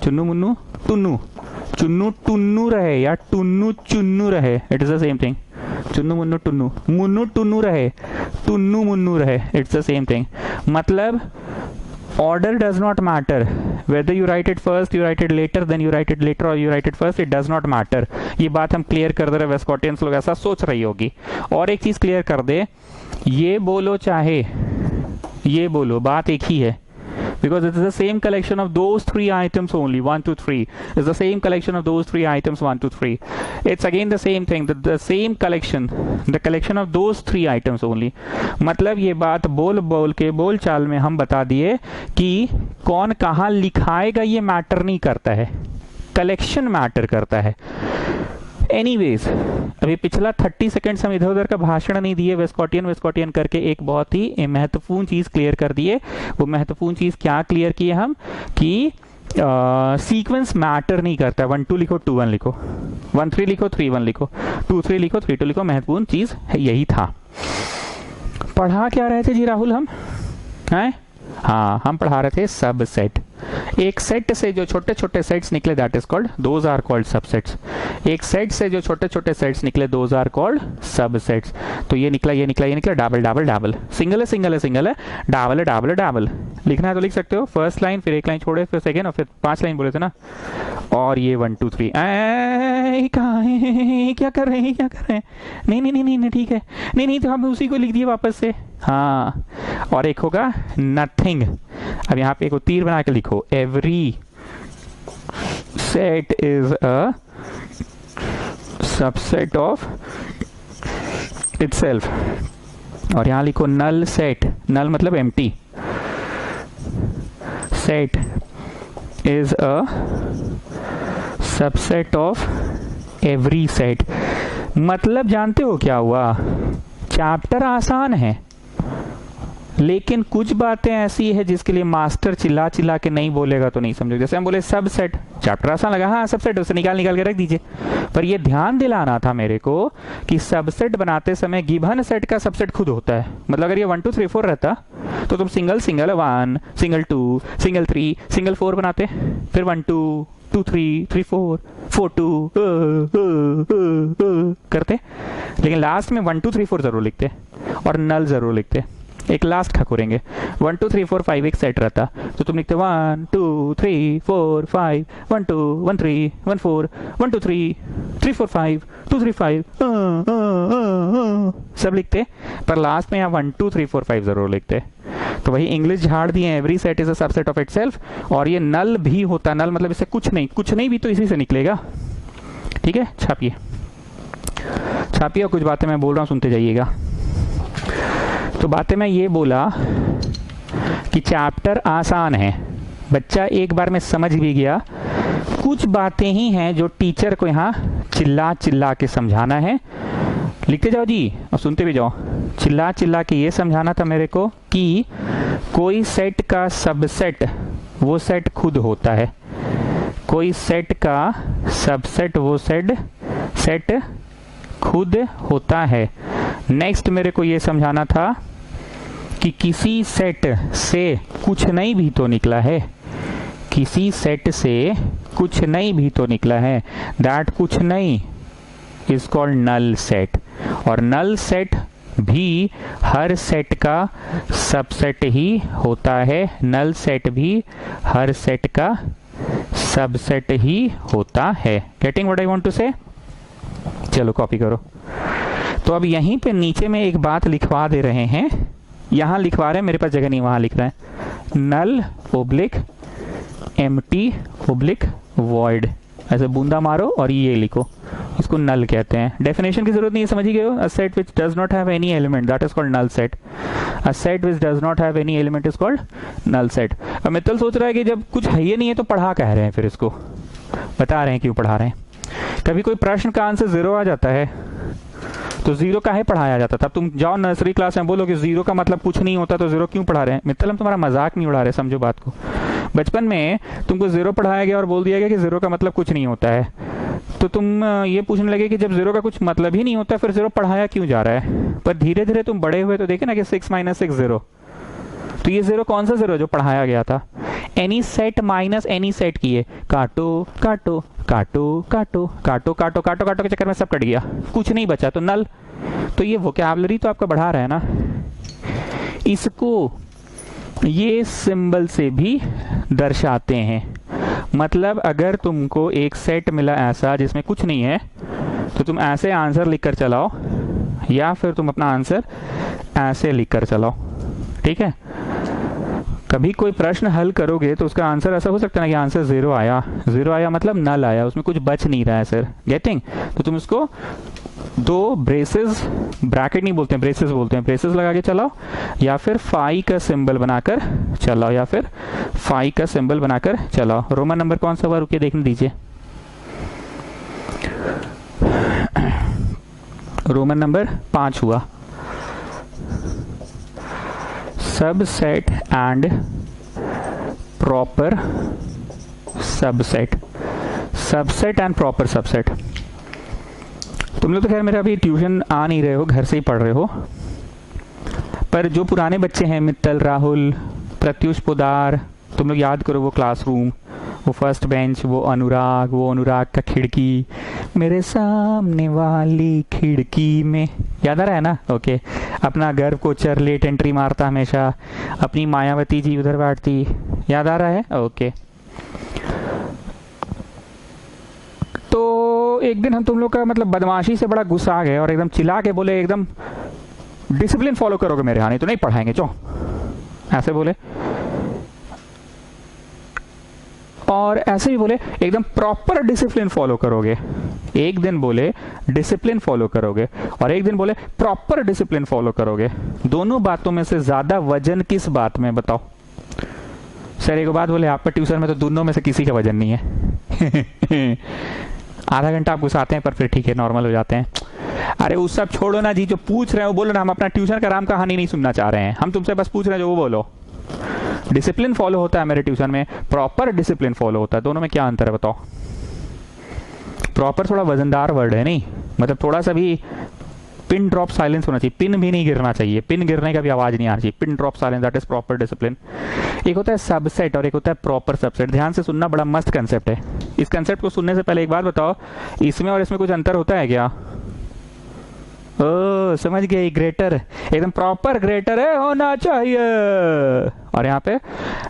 चुन्नू मुन्नू टुन्नू, चुन्नू टुन्नू रहे या टुन्नू चुन्नू रहे, it is the same thing. Chunnu Munnu Tunnu, Munnu Tunnu रहे, टुन्नू मुन्नू रहे, इट्स द सेम थिंग। मतलब order does not matter, whether you write it first, you write it later, then you write it later, or you write it first, it does not matter. ये बात हम clear कर दे रहे, वेस्कॉटियंस लोग ऐसा सोच रही होगी। और एक चीज क्लियर कर दे, ये बोलो चाहे ये बोलो, बात एक ही है, because it is the same collection of those three items only, 1 2 3 is the same collection of those three items, 1 2 3. It's again the same thing, the same collection, the collection of those three items only. मतलब ये बात बोल बोल के बोल चाल में हम बता दिए कि कौन कहाँ लिखाएगा ये मैटर नहीं करता है, कलेक्शन मैटर करता है। एनीवेज, अभी पिछला 30 सेकंड्स हम इधर उधर का भाषण नहीं दिए, वेस्कॉटियन करके एक बहुत ही महत्वपूर्ण चीज क्लियर कर दिए। वो महत्वपूर्ण चीज क्या क्लियर किए हम कि सीक्वेंस मैटर नहीं करता। 1 2 लिखो, 2 1 लिखो, 1 3 लिखो, 3 1 लिखो, 2 3 लिखो, 3 2 लिखो। महत्वपूर्ण चीज यही था। पढ़ा क्या रहे थे जी राहुल हम हैं? हाँ, हम पढ़ा रहे थे सब सेट। एक सेट से जो छोटे छोटे सेट्स निकले, that is called, those are called subsets. एक सेट से जो छोटे छोटे सेट्स निकले, दोज आर कॉल्ड सबसेट्स। तो ये निकला, ये निकला, ये निकला, डबल डबल डबल, सिंगल है सिंगल है सिंगल है, डबल है डबल है डबल। लिखना है तो लिख सकते हो, फर्स्ट लाइन, फिर एक लाइन छोड़े, फिर सेकेंड, और फिर 5 लाइन बोले थे ना। और ये 1 2 3 कहाँ है, क्या कर रहे हैं, क्या कर रहे हैं? नहीं नहीं नहीं नहीं ठीक है, नहीं नहीं, तो हम उसी को लिख दिए वापस से। हाँ, और एक होगा नथिंग। अब यहाँ पे एक तीर बना के लिखो, every set is a subset of itself. और यहाँ लिखो नल सेट, नल मतलब empty, set is a subset of every set. मतलब जानते हो क्या हुआ? चैप्टर आसान है, लेकिन कुछ बातें ऐसी है जिसके लिए मास्टर चिल्ला चिल्ला के नहीं बोलेगा तो नहीं समझोगे। जैसे हम बोले सबसेट, चैप्टर आसान लगा, हाँ सबसेट, उसे निकाल निकाल के रख दीजिए। पर ये ध्यान दिलाना था मेरे को कि सबसेट बनाते समय गिवन सेट का सबसेट खुद होता है। मतलब अगर ये 1 2 3 4 रहता तो तुम single single 1, single 2, single 3, single 4 बनाते, फिर 1 2 2 3 3 4 4 2 करते। लेकिन लास्ट में 1 2 3 4 जरूर लिखते और नल जरूर लिखते। एक लास्ट खकोरेंगे, 1 2 3 4 5 एक सेट रहता तो तुम लिखते 1 2 3 4 5 1 2 1 3 1 4 1 2 3 3 4 5 2 3 5 सब लिखते। पर लास्ट में यहाँ 1 2 3 4 5 जरूर लिखते। तो वही इंग्लिश झाड़ दिए, every set is a subset of itself. और ये नल भी होता, नल मतलब इससे कुछ नहीं, कुछ नहीं भी तो इसी से निकलेगा। ठीक है, छापिए छापिए, और कुछ बातें मैं बोल रहा हूँ सुनते जाइएगा। तो बातें मैं ये बोला कि चैप्टर आसान है, बच्चा एक बार में समझ भी गया। कुछ बातें ही हैं जो टीचर को यहाँ चिल्ला चिल्ला के समझाना है। लिखते जाओ जी और सुनते भी जाओ। चिल्ला चिल्ला के ये समझाना था मेरे को कि कोई सेट का सबसेट वो सेट खुद होता है, कोई सेट का सबसेट वो सेट खुद होता है। नेक्स्ट मेरे को ये समझाना था कि किसी सेट से कुछ नहीं भी तो निकला है, किसी सेट से कुछ नहीं भी तो निकला है, दैट कुछ नहीं इज कॉल्ड नल सेट। और नल सेट भी हर सेट का सबसेट ही होता है, नल सेट भी हर सेट का सबसेट ही होता है। Getting what I want to say? चलो कॉपी करो। तो अब यहीं पे नीचे में एक बात लिखवा दे रहे हैं, यहां लिखवा रहे हैं, मेरे पास जगह नहीं, वहां लिख रहे हैं नल ओब्लिक एम्प्टी ओब्लिक वॉइड। ऐसे बूंदा मारो और ये लिखो, इसको नल कहते हैं। डेफिनेशन की जरूरत नहीं है, समझ ही गए हो। A set which does not have any element that is called null set. A set which does not have any element is called null set. अब मित्तल सोच रहा है कि जब कुछ है ही नहीं है तो पढ़ा कह रहे हैं, फिर इसको बता रहे हैं क्यों पढ़ा रहे हैं। कभी कोई प्रश्न का आंसर 0 आ जाता है तो 0 काहे पढ़ाया जाता था? तुम जाओ नर्सरी क्लास में बोलो कि 0 का मतलब कुछ नहीं होता तो 0 क्यों पढ़ा रहे हैं? मित्तल हम तुम्हारा मजाक नहीं उड़ा रहे, समझो बात को। बचपन में तुमको 0 पढ़ाया गया और बोल दिया गया कि 0 का मतलब कुछ नहीं होता है, तो तुम ये पूछने लगे कि जब 0 का कुछ मतलब ही नहीं होता फिर 0 पढ़ाया क्यों जा रहा है? पर धीरे धीरे तुम बड़े हुए तो देखे ना कि 6 - 6 0। तो ये 0 कौन सा 0 जो पढ़ाया गया था? Any set minus any set किए, काटो काटो काटो काटो काटो काटो काटो काटो के चक्कर में सब कट गया, कुछ नहीं बचा तो नल। तो ये वोकैबुलरी तो आपका बढ़ा रहा है ना। इसको ये सिंबल से भी दर्शाते हैं। मतलब अगर तुमको एक सेट मिला ऐसा जिसमें कुछ नहीं है तो तुम ऐसे आंसर लिखकर चलाओ, या फिर तुम अपना आंसर ऐसे लिखकर चलाओ। ठीक है, कभी कोई प्रश्न हल करोगे तो उसका आंसर ऐसा हो सकता है ना कि आंसर ज़ीरो आया मतलब नल आया, उसमें कुछ बच नहीं रहा है सर, गेटिंग। तो तुम उसको दो ब्रेसेस, ब्रैकेट नहीं बोलते हैं, ब्रेसेस बोलते हैं, ब्रेसेस लगा के चलाओ, या फिर फाई का सिंबल बनाकर चलाओ, या फिर फाई का सिंबल बनाकर चलाओ। रोमन नंबर कौन सा हुआ, रुकिए देखने दीजिए। रोमन नंबर 5 हुआ, subset and proper subset, subset and proper subset. तुम लोग तो खैर मेरा अभी ट्यूशन आ नहीं रहे हो, घर से ही पढ़ रहे हो, पर जो पुराने बच्चे हैं, मित्तल, राहुल, प्रत्युष, पोदार, तुम लोग याद करो वो क्लासरूम, वो फर्स्ट बेंच, वो अनुराग का खिड़की, मेरे सामने वाली खिड़की में, याद आ रहा है ना? ओके। अपना घर कोचर लेट एंट्री मारता हमेशा, अपनी मायावती जी उधर बैठती, याद आ रहा है? ओके। तो एक दिन हम तुम लोग का मतलब बदमाशी से बड़ा गुस्सा आ गए और एकदम चिल्ला के बोले एकदम डिसिप्लिन फॉलो करोगे मेरे यहाँ, नहीं तो नहीं पढ़ाएंगे, चो, ऐसे बोले। और ऐसे भी बोले एकदम प्रॉपर डिसिप्लिन फॉलो करोगे। एक दिन बोले डिसिप्लिन फॉलो करोगे और एक दिन बोले प्रॉपर डिसिप्लिन फॉलो करोगे। दोनों बातों में से ज्यादा वजन किस बात में, बताओ? सर एक बात बोले, आपका ट्यूशन में तो दोनों में से किसी का वजन नहीं है। आधा घंटा आप गुस्साते हैं पर फिर ठीक है, नॉर्मल हो जाते हैं। अरे उस सब छोड़ो ना जी, जो पूछ रहे हो बोलो ना, हम अपना ट्यूशन का राम कहानी नहीं सुनना चाह रहे हैं, हम तुमसे बस पूछ रहे हैं जो वो बोलो। डिसिप्लिन फॉलो होता है मेरे ट्यूशन में, प्रॉपर डिसिप्लिन फॉलो होता है, दोनों में क्या अंतर है बताओ? प्रॉपर थोड़ा वजनदार वर्ड है, नहीं मतलब थोड़ा सा भी पिन ड्रॉप साइलेंस होना चाहिए, पिन भी नहीं गिरना चाहिए, पिन गिरने का भी आवाज नहीं आना चाहिए, pin drop silence, that is proper discipline. एक होता है सबसेट और एक होता है प्रॉपर सबसेट। ध्यान से सुनना, बड़ा मस्त कंसेप्ट है। इस कंसेप्ट को सुनने से पहले एक बात बताओ, इसमें और इसमें कुछ अंतर होता है क्या? ओ समझ गए, ग्रेटर एकदम प्रॉपर ग्रेटर है होना चाहिए, और यहाँ पे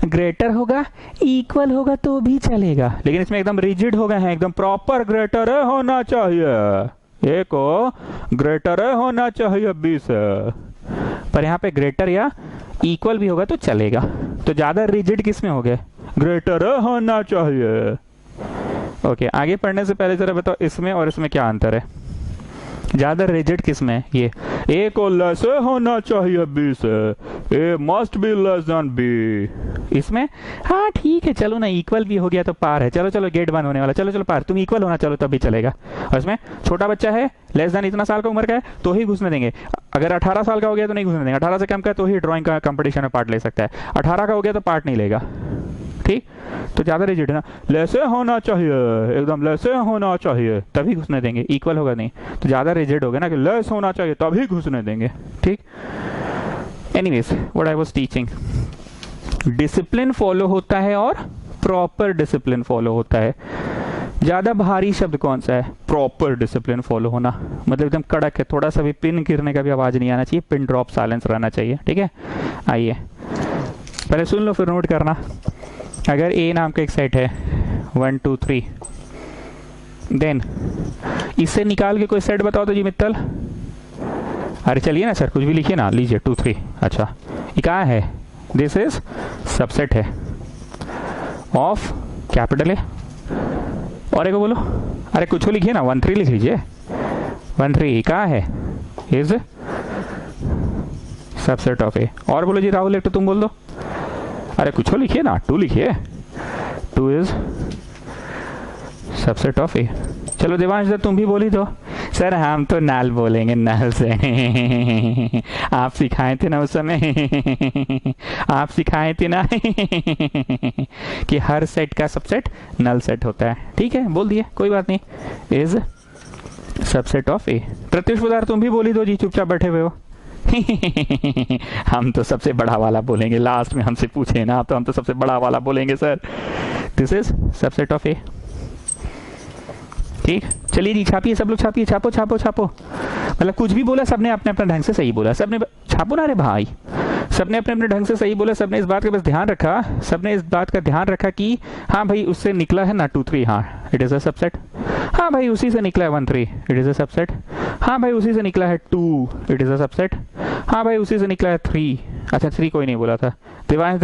ग्रेटर होगा इक्वल होगा तो भी चलेगा, लेकिन इसमें एकदम रिजिड हो गए हैं, एकदम प्रॉपर ग्रेटर है होना चाहिए, एक ग्रेटर है होना चाहिए 20, पर यहाँ पे ग्रेटर या इक्वल भी होगा तो चलेगा। तो ज्यादा रिजिड किस में हो गए? ग्रेटर है होना चाहिए। ओके, आगे पढ़ने से पहले जरा बताओ इसमें और इसमें क्या अंतर है? ज्यादा रिजिड किस में? ये ए को लेस होना चाहिए 20, A must be less than B. इसमें हाँ ठीक है, चलो ना, इक्वल भी हो गया तो पार है, चलो चलो गेट बंद होने वाला, चलो चलो पार, तुम इक्वल होना चलो तब भी चलेगा। और इसमें छोटा बच्चा है, लेस देन इतना साल का उम्र का है तो ही घुसने देंगे, अगर 18 साल का हो गया तो नहीं घुसने देंगे, 18 से कम का है तो ही ड्राइंग का कंपटीशन में पार्ट ले सकता है, 18 का हो गया तो पार्ट नहीं लेगा। ठीक, तो ज्यादा रिजिड है ना, लेसे होना चाहिए, एकदम लेसे होना चाहिए तभी घुसने देंगे, इक्वल होगा नहीं तो ज्यादा रिजिड हो गया ना कि लेस होना चाहिए तभी घुसने देंगे। ठीक, anyways what I was teaching, discipline follow होता है और प्रॉपर डिसिप्लिन फॉलो होता है। ज्यादा भारी शब्द कौन सा है? प्रॉपर डिसिप्लिन फॉलो होना, मतलब एकदम कड़क है, थोड़ा सा भी पिन गिरने का भी आवाज नहीं आना चाहिए, पिन ड्रॉप साइलेंस रहना चाहिए। ठीक है, आइए पहले सुन लो फिर नोट करना। अगर ए नाम का एक सेट है 1 2 3, देन इससे निकाल के कोई सेट बताओ तो जी मित्तल। अरे चलिए ना सर, कुछ भी लिखिए ना, लीजिए 2 3। अच्छा ये क्या है? दिस इज सबसेट है ऑफ कैपिटल ए, और एक बोलो, अरे कुछ लिखिए ना, 1 3 लिख लीजिए, 1 3 क्या है? इज सबसेट ऑफ ए। और बोलो जी राहुल, एक तो तुम बोल दो, अरे कुछ लिखिए ना, 2 लिखिए, 2 इज सबसेट ऑफ ए। चलो देवांश सर तुम भी बोली दो। सर हम तो नल बोलेंगे, नल से। आप सिखाए थे ना उस समय, आप सिखाए थे ना कि हर सेट का सबसेट नल सेट होता है। ठीक है, बोल दिए, कोई बात नहीं, इज सबसेट ऑफ ए। प्रत्युष पुदार तुम भी बोली दो जी, चुपचाप बैठे हुए हो। हम तो सबसे बड़ा वाला बोलेंगे, लास्ट में हमसे पूछे ना तो हम तो सबसे बड़ा वाला बोलेंगे sir. This is subset of A. ठीक, चलिए जी छापिए, सब लोग छापिए, छापो छापो छापो, मतलब कुछ भी बोला सबने अपने अपने ढंग से सही बोला, सबने छापो ना रे भाई, सबने अपने अपने ढंग से सही बोला, सबने इस बात का बस ध्यान रखा, सबने इस बात का ध्यान रखा कि हाँ भाई उससे निकला है ना 2 3, हाँ इट इज अ सबसेट, हाँ भाई उसी से निकला है 1 3, इट इज अ सबसेट, हाँ भाई उसी से निकला है 2, इट इज अ सबसेट, हाँ भाई उसी से निकला है 3, अच्छा 3 कोई नहीं बोला था दिवांश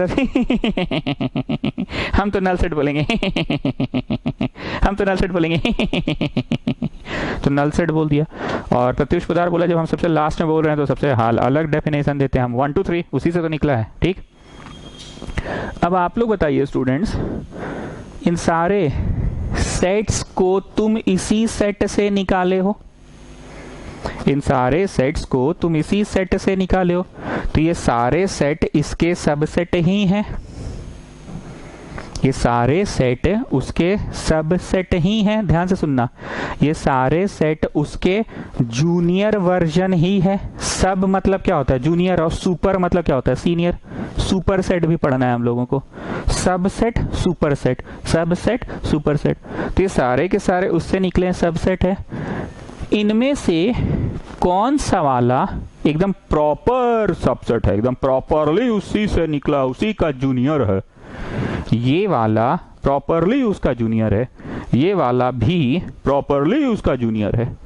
हम तो नल सेट बोलेंगे हम तो नल सेट बोलेंगे तो नल सेट बोल दिया। और प्रत्युष पदार बोला जब हम सबसे लास्ट में बोल रहे हैं तो सबसे हाल अलग डेफिनेशन देते हैं हम, 1 2 3 उसी से तो निकला है, ठीक। अब आप लोग बताइए स्टूडेंट्स, इन सारे सेट्स को तुम इसी सेट से निकाले हो, इन सारे सेट्स को तुम इसी सेट से निकाले हो, तो ये सारे सेट इसके सबसेट ही हैं, ये सारे सेट उसके सबसेट ही हैं, ध्यान से सुनना, ये सारे सेट उसके जूनियर वर्जन ही है। सब मतलब क्या होता है जूनियर, और सुपर मतलब क्या होता है सीनियर, सुपर सेट भी पढ़ना है हम लोगों को, subset super set, subset super set, तो ये सारे के सारे उससे निकले सबसेट है। इनमें से कौन सा वाला एकदम प्रॉपर सबसेट है, एकदम प्रॉपरली उसी से निकला, उसी का जूनियर है, ये वाला प्रॉपरली उसका जूनियर है, ये वाला भी प्रॉपरली उसका जूनियर है,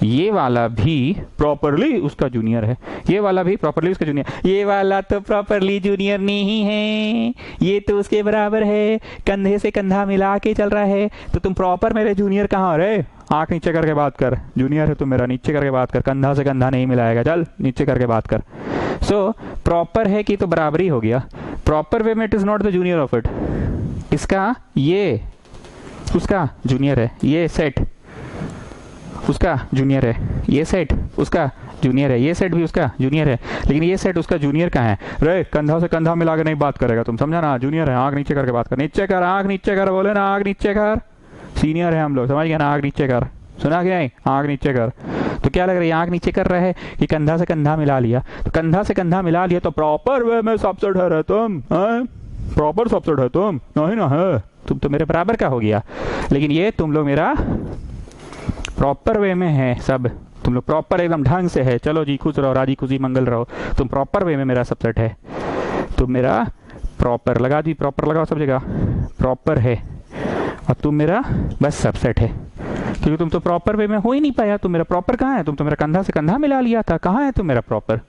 ये वाला भी प्रॉपरली उसका जूनियर है, ये वाला भी प्रॉपरली उसका जूनियर, ये वाला तो प्रॉपरली जूनियर नहीं है, ये तो उसके बराबर है, कंधे से कंधा मिला के चल रहा है, तो तुम प्रॉपर मेरे जूनियर कहाँ रे, आंख नीचे करके बात कर, जूनियर है तो मेरा, नीचे करके बात कर, कंधा से कंधा नहीं मिलाएगा, चल नीचे करके बात कर। सो प्रॉपर है कि तो बराबरी हो गया, प्रॉपर वे में it is not the junior of it, इसका ये उसका जूनियर है, ये सेट उसका जूनियर है, ये सेट उसका जूनियर है, ये सेट भी उसका जूनियर है, लेकिन ये सेट उसका जूनियर कहाँ है रे, कंधा से कंधा मिला के नहीं बात करेगा, तुम समझा ना, जूनियर है, आंख नीचे करके बात कर, नीचे कर, आंख नीचे कर, बोले ना आंख नीचे कर, सीनियर है हम लोग, समझ गया ना, आंख नीचे कर, सुना क्या है, आंख नीचे कर। तो क्या लग रहा है आंख नीचे कर रहा है कि कंधा से कंधा मिला लिया, तो कंधा से कंधा मिला लिया तो प्रॉपर वे में सबसेट है तुम, प्रॉपर सबसेट है तुम, नहीं ना है, तुम तो मेरे बराबर का हो गया, लेकिन ये तुम लोग मेरा प्रॉपर वे में है, सब तुम लोग प्रॉपर एकदम ढंग से है, चलो जी खुश रहो, राजी खुशी मंगल रहो, तुम प्रॉपर वे में मेरा सबसेट है, तुम मेरा प्रॉपर लगा दी, प्रॉपर लगाओ सब जगह, प्रॉपर है, और तुम मेरा बस सबसेट है, क्योंकि तुम तो प्रॉपर वे में हो ही नहीं पाया, तुम मेरा प्रॉपर कहाँ है, तुम तो मेरा कंधा से कंधा मिला लिया था, कहाँ है तुम मेरा proper.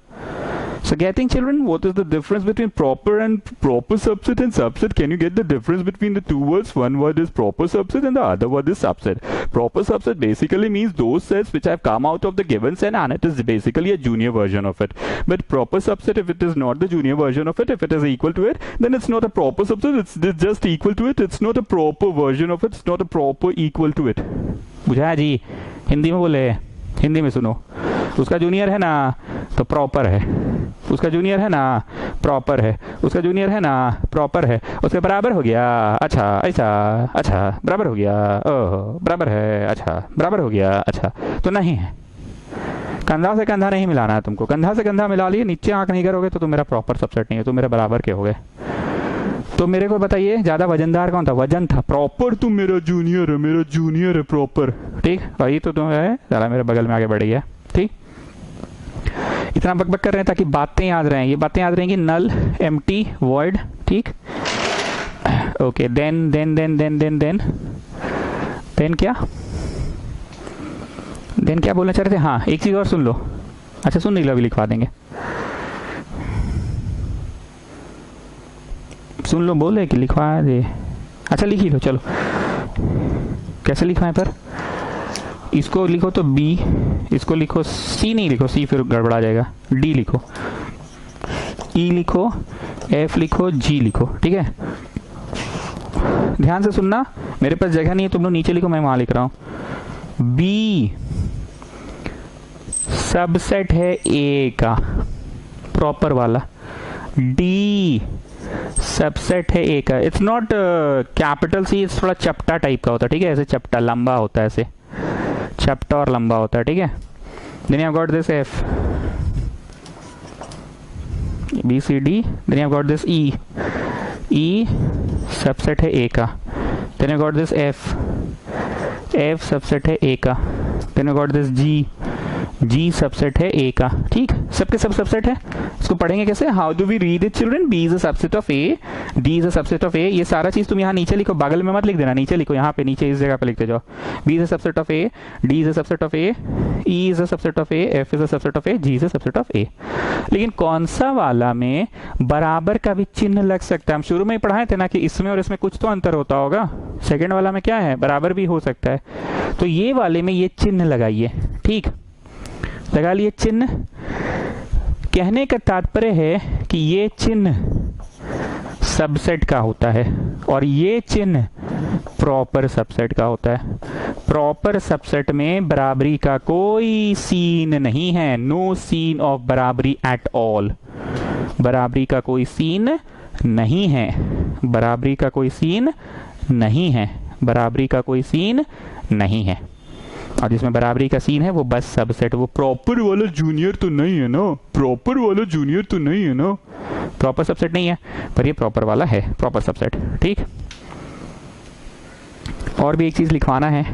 So getting children, what is the difference between proper and proper subset and subset? Can you get the difference between the two words? One word is proper subset and the other word is subset. Proper subset basically means those sets which have come out of the given set and it is basically a junior version of it. But proper subset, if it is not the junior version of it, if it is equal to it, then it's not a proper subset, it's just equal to it, it's not a proper version of it, it's not a proper equal to it. बुझा जी, हिंदी में बोले, हिंदी में सुनो, उसका junior है ना तो proper है, उसका जूनियर है ना प्रॉपर है, उसका जूनियर है ना प्रॉपर है, उसके बराबर हो गया, अच्छा ऐसा, अच्छा बराबर हो गया, ओह बराबर है, अच्छा बराबर हो गया, अच्छा तो नहीं है, कंधा से कंधा नहीं मिलाना है तुमको, कंधा से कंधा मिला लिए, नीचे आंख नहीं करोगे तो तुम मेरा प्रॉपर सबसेट नहीं है, तुम मेरे बराबर के हो गए। तो मेरे को बताइए ज्यादा वजनदार कौन था, वजन था, प्रॉपर तुम मेरा जूनियर है, मेरा जूनियर है प्रॉपर, ठीक, वही तो तुम है, जरा मेरे बगल में आगे बढ़ी है, ठीक। इतना बकबक कर रहे हैं ताकि बातें याद रहें, ये बातें याद रहेंगी, नल एम्प्टी वॉइड, ठीक, okay, then then then then then then then क्या, देन क्या बोलना चाह रहे थे, हाँ एक चीज और सुन लो, अच्छा सुन नहीं लो, अभी लिखवा देंगे, सुन लो, बोले कि लिखवा दे, अच्छा लिख ही लो, चलो कैसे लिखवाएं, पर इसको लिखो तो बी, इसको लिखो सी, नहीं लिखो सी फिर गड़बड़ा जाएगा, डी लिखो, ई लिखो, एफ लिखो, जी लिखो, ठीक है, ध्यान से सुनना, मेरे पास जगह नहीं है, तुम लोग नीचे लिखो, मैं वहां लिख रहा हूं, बी सबसेट है ए का प्रॉपर वाला, डी सबसेट है ए का, it's not capital C, it's थोड़ा चपटा टाइप का होता है, ठीक है, ऐसे चपटा लंबा होता है, ऐसे चपटा और लंबा होता है, ठीक है, then you have got this F, B C D, then you have got this E, E subset है ए का, then you got this F, F subset है ए का, then you got this G, G subset है A का, ठीक, सबके सब subset है। इसको पढ़ेंगे कैसे, how do we read it children, B is a subset of A, D is a subset of A. ये सारा चीज तुम यहाँ नीचे लिखो, बगल में मत लिख देना, नीचे लिखो, यहाँ पे नीचे इस जगह पे लिखते जाओ। B is a subset of A, D is a subset of A, E is a subset of A, F is a subset of A, G is a subset of A. लेकिन कौन सा वाला में बराबर का भी चिन्ह लग सकता है, हम शुरू में ही पढ़ाए थे ना कि इसमें और इसमें कुछ तो अंतर होता होगा। सेकेंड वाला में क्या है, बराबर भी हो सकता है, तो ये वाले में ये चिन्ह लगाइए, ठीक, लगा लिए चिन्ह। कहने का तात्पर्य है कि ये चिन्ह सबसेट का होता है और ये चिन्ह प्रॉपर सबसेट का होता है। प्रॉपर सबसेट में बराबरी का कोई सीन नहीं है, नो सीन ऑफ बराबरी एट ऑल। बराबरी का कोई सीन नहीं है, बराबरी का कोई सीन नहीं है, बराबरी का कोई सीन नहीं है। और जिसमें बराबरी का सीन है वो बस सबसेट, वो प्रॉपर वाला जूनियर तो नहीं है ना, प्रॉपर वाला जूनियर तो नहीं है ना, प्रॉपर सबसेट नहीं है, पर ये प्रॉपर वाला है, प्रॉपर सबसेट, ठीक। और भी एक चीज लिखवाना है,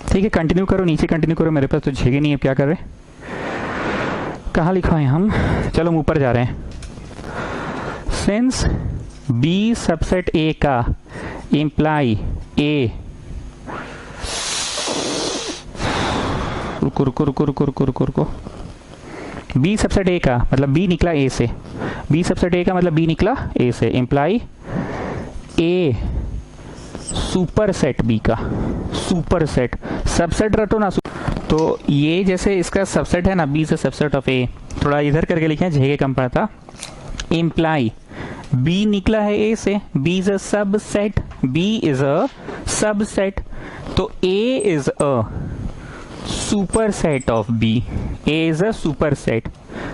ठीक है, कंटिन्यू करो, नीचे कंटिन्यू करो, मेरे पास तो जगह नहीं है, क्या कर रहे, कहाँ लिखवाएं हम, चलो हम ऊपर जा रहे हैं। सिंस बी सबसेट ए का इंप्लाई ए, रुको, बी सबसेट ए का मतलब बी निकला ए से, बी सबसेट ए का मतलब बी निकला ए से, इंप्लाई ए सुपर सेट बी का, सुपर सेट, सबसेट रटो ना, तो ये जैसे इसका सबसेट है ना, बी से सबसेट ऑफ ए, थोड़ा इधर करके लिखे, जगह कम पड़ता, इंप्लाई बी निकला है ए से, B is a subset, B is a subset, तो A is a superset of B, A is a superset.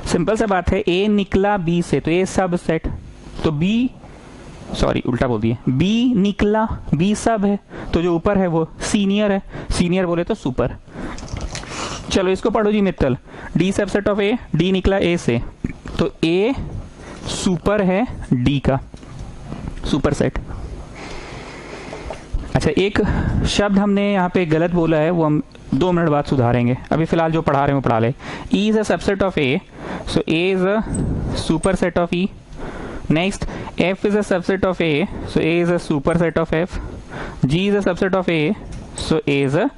Simple सा बात है, ए निकला बी से तो ए सब सेट, तो बी, सॉरी उल्टा बोल दिए, बी निकला, बी सब है, तो जो ऊपर है वो सीनियर है, सीनियर बोले तो सुपर। चलो इसको पढ़ो ji Mittal, D subset of A, D निकला ए से, तो ए सुपर है डी का, सुपर सेट। अच्छा एक शब्द हमने यहाँ पे गलत बोला है, वो हम 2 मिनट बाद सुधारेंगे, अभी फिलहाल जो पढ़ा रहे हैं वो पढ़ा ले। E is a subset of A, so A is a superset of E. Next, F is a subset of A, so A is a superset of F. G is a subset of A, so A is a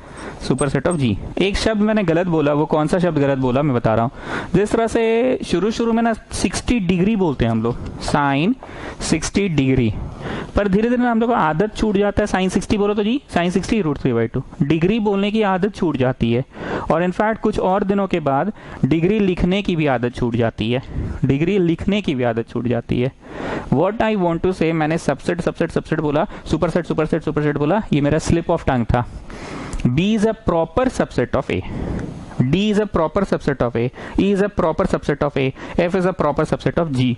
superset of G. एक शब्द मैंने गलत बोला, वो कौन सा शब्द गलत बोला मैं बता रहा हूँ। जिस तरह से शुरू में ना 60 डिग्री बोलते हैं हम लोग, साइन 60 डिग्री, पर धीरे धीरे हम लोग को आदत छूट जाता है, साइन 60 बोलो तो जी साइन 60 √3/2, डिग्री बोलने की आदत छूट जाती है, और इनफैक्ट कुछ और दिनों के बाद डिग्री लिखने की भी आदत छूट जाती है, डिग्री लिखने की भी आदत छूट जाती है। वॉट आई वॉन्ट टू से, मैंने सबसेट सबसेट सबसेट बोला, super set super set super set बोला, ये मेरा स्लिप ऑफ टंग था। B is a proper subset of A, D is a proper subset of A, E is a proper subset of A, F is a proper subset of G।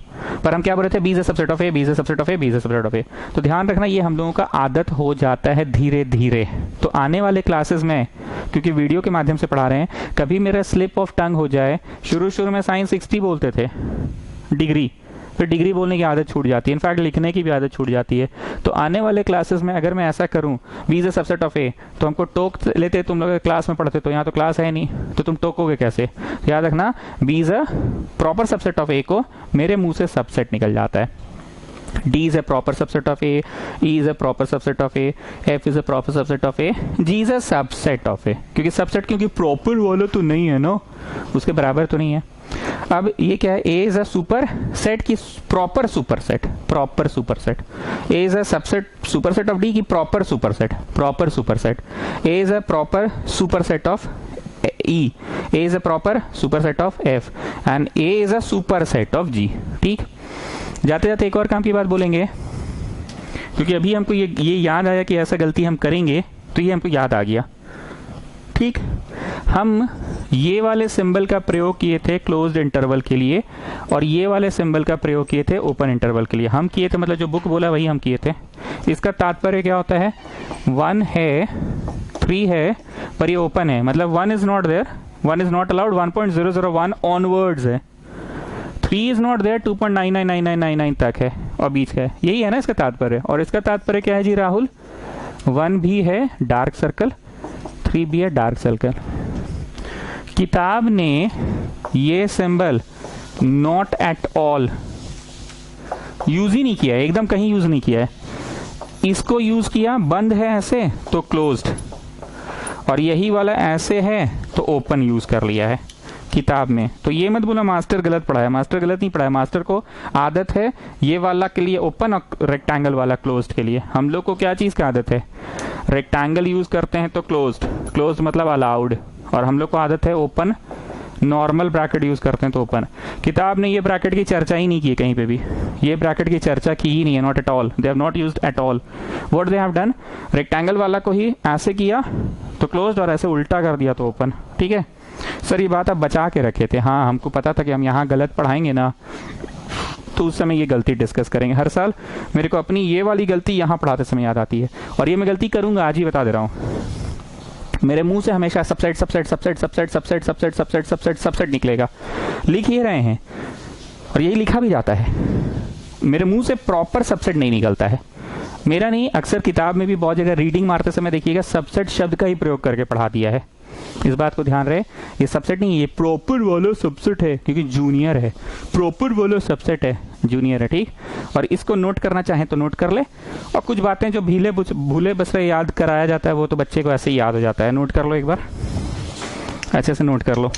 पर हम क्या बोल रहे थे, B is a subset of A, B is a subset of A, B is a subset of A। तो ध्यान रखना ये हम लोगों का आदत हो जाता है धीरे धीरे। तो आने वाले क्लासेस में, क्योंकि वीडियो के माध्यम से पढ़ा रहे हैं, कभी मेरा स्लिप ऑफ टंग हो जाए, शुरू में साइन 60 बोलते थे डिग्री, फिर डिग्री बोलने की आदत छूट जाती है, इनफैक्ट लिखने की भी आदत छूट जाती है। तो आने वाले क्लासेस में अगर मैं ऐसा करूं, B is a subset of A, तो हमको टोक लेते, तुम लोग क्लास में पढ़ते, तो यहाँ तो क्लास है नहीं, तो तुम टोकोगे कैसे। याद रखना, B is a proper subset of A को मेरे मुंह से सबसेट निकल जाता है। D is a proper subset of A, E is a proper subset of A, F is a proper subset of A, G is a subset of A। क्योंकि subset क्योंकि proper वाला तो नहीं है ना, उसके बराबर तो नहीं है। अब ये क्या है, A is a superset की proper superset, proper superset. A is a subset superset of D की proper superset, proper superset. A is a proper superset of E, A is a proper superset of F and A is a superset of G। ठीक, जाते जाते एक और काम की बात बोलेंगे, क्योंकि अभी हमको ये याद आया कि ऐसा गलती हम करेंगे, तो ये हमको याद आ गया। ठीक, हम ये वाले सिंबल का प्रयोग किए थे क्लोज्ड इंटरवल के लिए, और ये वाले सिंबल का प्रयोग किए थे ओपन इंटरवल के लिए। हम किए थे मतलब जो बुक बोला वही हम किए थे। इसका तात्पर्य क्या होता है, 1 है, 3 है, पर ये ओपन है, मतलब 1 is not there, 1 is not allowed, 1.001 onwards है, 3 इज नॉट देयर, 2.999999 तक है और बीच का है, यही है ना इसका तात्पर्य। और इसका तात्पर्य क्या है जी राहुल, 1 भी है डार्क सर्कल, 3 भी है डार्क सर्कल। किताब ने ये symbol not at all use ही नहीं किया है, एकदम कहीं यूज नहीं किया है। इसको यूज किया, बंद है ऐसे तो क्लोज्ड, और यही वाला ऐसे है तो ओपन यूज कर लिया है किताब में। तो ये मत बोला मास्टर गलत पढ़ा है, मास्टर गलत नहीं पढ़ा है, मास्टर को आदत है ये वाला के लिए ओपन और रेक्टेंगल वाला क्लोज्ड के लिए। हम लोग को क्या चीज़ की आदत है, रेक्टेंगल यूज करते हैं तो क्लोज्ड, क्लोज्ड मतलब अलाउड, और हम लोग को आदत है ओपन, नॉर्मल ब्रैकेट यूज करते हैं तो ओपन। किताब ने ये ब्रैकेट की चर्चा ही नहीं की कहीं पे भी, ये ब्रैकेट की चर्चा की ही नहीं है, not at all, they have not used at all. What they have done, rectangle वाला को ही ऐसे किया तो क्लोज्ड और ऐसे उल्टा कर दिया तो ओपन। ठीक है सर, ये बात आप बचा के रखे थे। हाँ, हमको पता था कि हम यहाँ गलत पढ़ाएंगे ना, तो उस समय ये गलती डिस्कस करेंगे। हर साल मेरे को अपनी ये वाली गलती यहाँ पढ़ाते समय याद आती है, और ये मैं गलती करूंगा, आज ही बता दे रहा हूँ। मेरे मुंह से हमेशा subset subset subset subset subset subset subset subset subset निकलेगा, लिख ही रहे हैं और यही लिखा भी जाता है। मेरे मुंह से प्रॉपर सबसेट नहीं निकलता है, मेरा नहीं, अक्सर किताब में भी बहुत जगह रीडिंग मारते समय देखिएगा सबसेट शब्द का ही प्रयोग करके पढ़ा दिया है। इस बात को ध्यान रहे, ये सबसेट नहीं, ये प्रॉपर वाला सबसेट है, क्योंकि जूनियर है, प्रॉपर वाला सबसेट है, जूनियर है। ठीक, और इसको नोट करना चाहें तो नोट कर ले, और कुछ बातें जो भूले बसरे याद कराया जाता है वो तो बच्चे को ऐसे ही याद हो जाता है। नोट कर लो एक बार, अच्छे से नोट कर लो।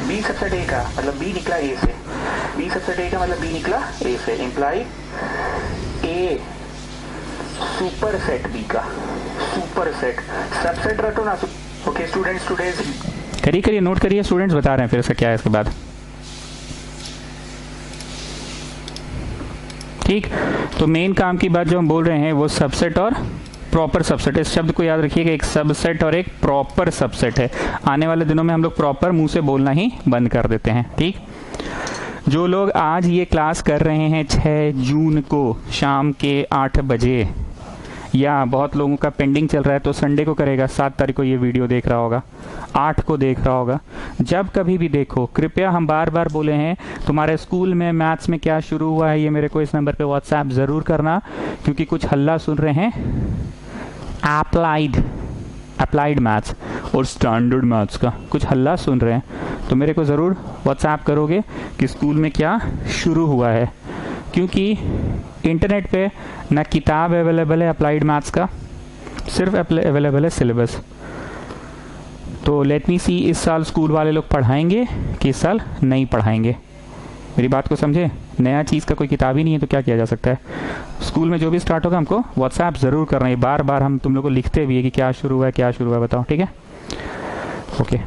बी सबसेट ए का मतलब बी निकला ए से, बी सबसेट ए का मतलब बी निकला ए से, इम्प्लाई ए सुपर सेट बी का, सुपर सेट सबसेट रटो ना। ओके स्टूडेंट्स, टुडेज करिए नोट करिए, स्टूडेंट्स बता रहे हैं फिर से क्या है इसके बाद। ठीक, तो मेन काम की बात जो हम बोल रहे हैं वो सबसेट और प्रॉपर सबसेट। इस शब्द को याद रखिएगा, एक सबसेट और एक प्रॉपर सबसेट है। आने वाले दिनों में हम लोग प्रॉपर मुंह से बोलना ही बंद कर देते हैं। ठीक, जो लोग आज ये क्लास कर रहे हैं 6 जून को शाम के 8 बजे, या बहुत लोगों का पेंडिंग चल रहा है तो संडे को करेगा, 7 तारीख को ये वीडियो देख रहा होगा, 8 को देख रहा होगा, जब कभी भी देखो, कृपया हम बार बार बोले हैं तुम्हारे स्कूल में मैथ्स में क्या शुरू हुआ है, ये मेरे को इस नंबर पे व्हाट्सएप ज़रूर करना, क्योंकि कुछ हल्ला सुन रहे हैं अप्लाइड मैथ्स और स्टैंडर्ड मैथ्स का, कुछ हल्ला सुन रहे हैं, तो मेरे को ज़रूर व्हाट्सएप करोगे कि स्कूल में क्या शुरू हुआ है, क्योंकि इंटरनेट पे ना किताब अवेलेबल है अप्लाइड मैथ्स का, सिर्फ अवेलेबल है सिलेबस। तो लेट मी सी इस साल स्कूल वाले लोग पढ़ाएंगे कि इस साल नहीं पढ़ाएंगे, मेरी बात को समझे। नया चीज़ का कोई किताब ही नहीं है तो क्या किया जा सकता है। स्कूल में जो भी स्टार्ट होगा हमको व्हाट्सएप ज़रूर करना है, बार बार हम तुम लोग को लिखते भी है कि क्या शुरू हुआ है, क्या शुरू हुआ है, बताओ। ठीक है, ओके।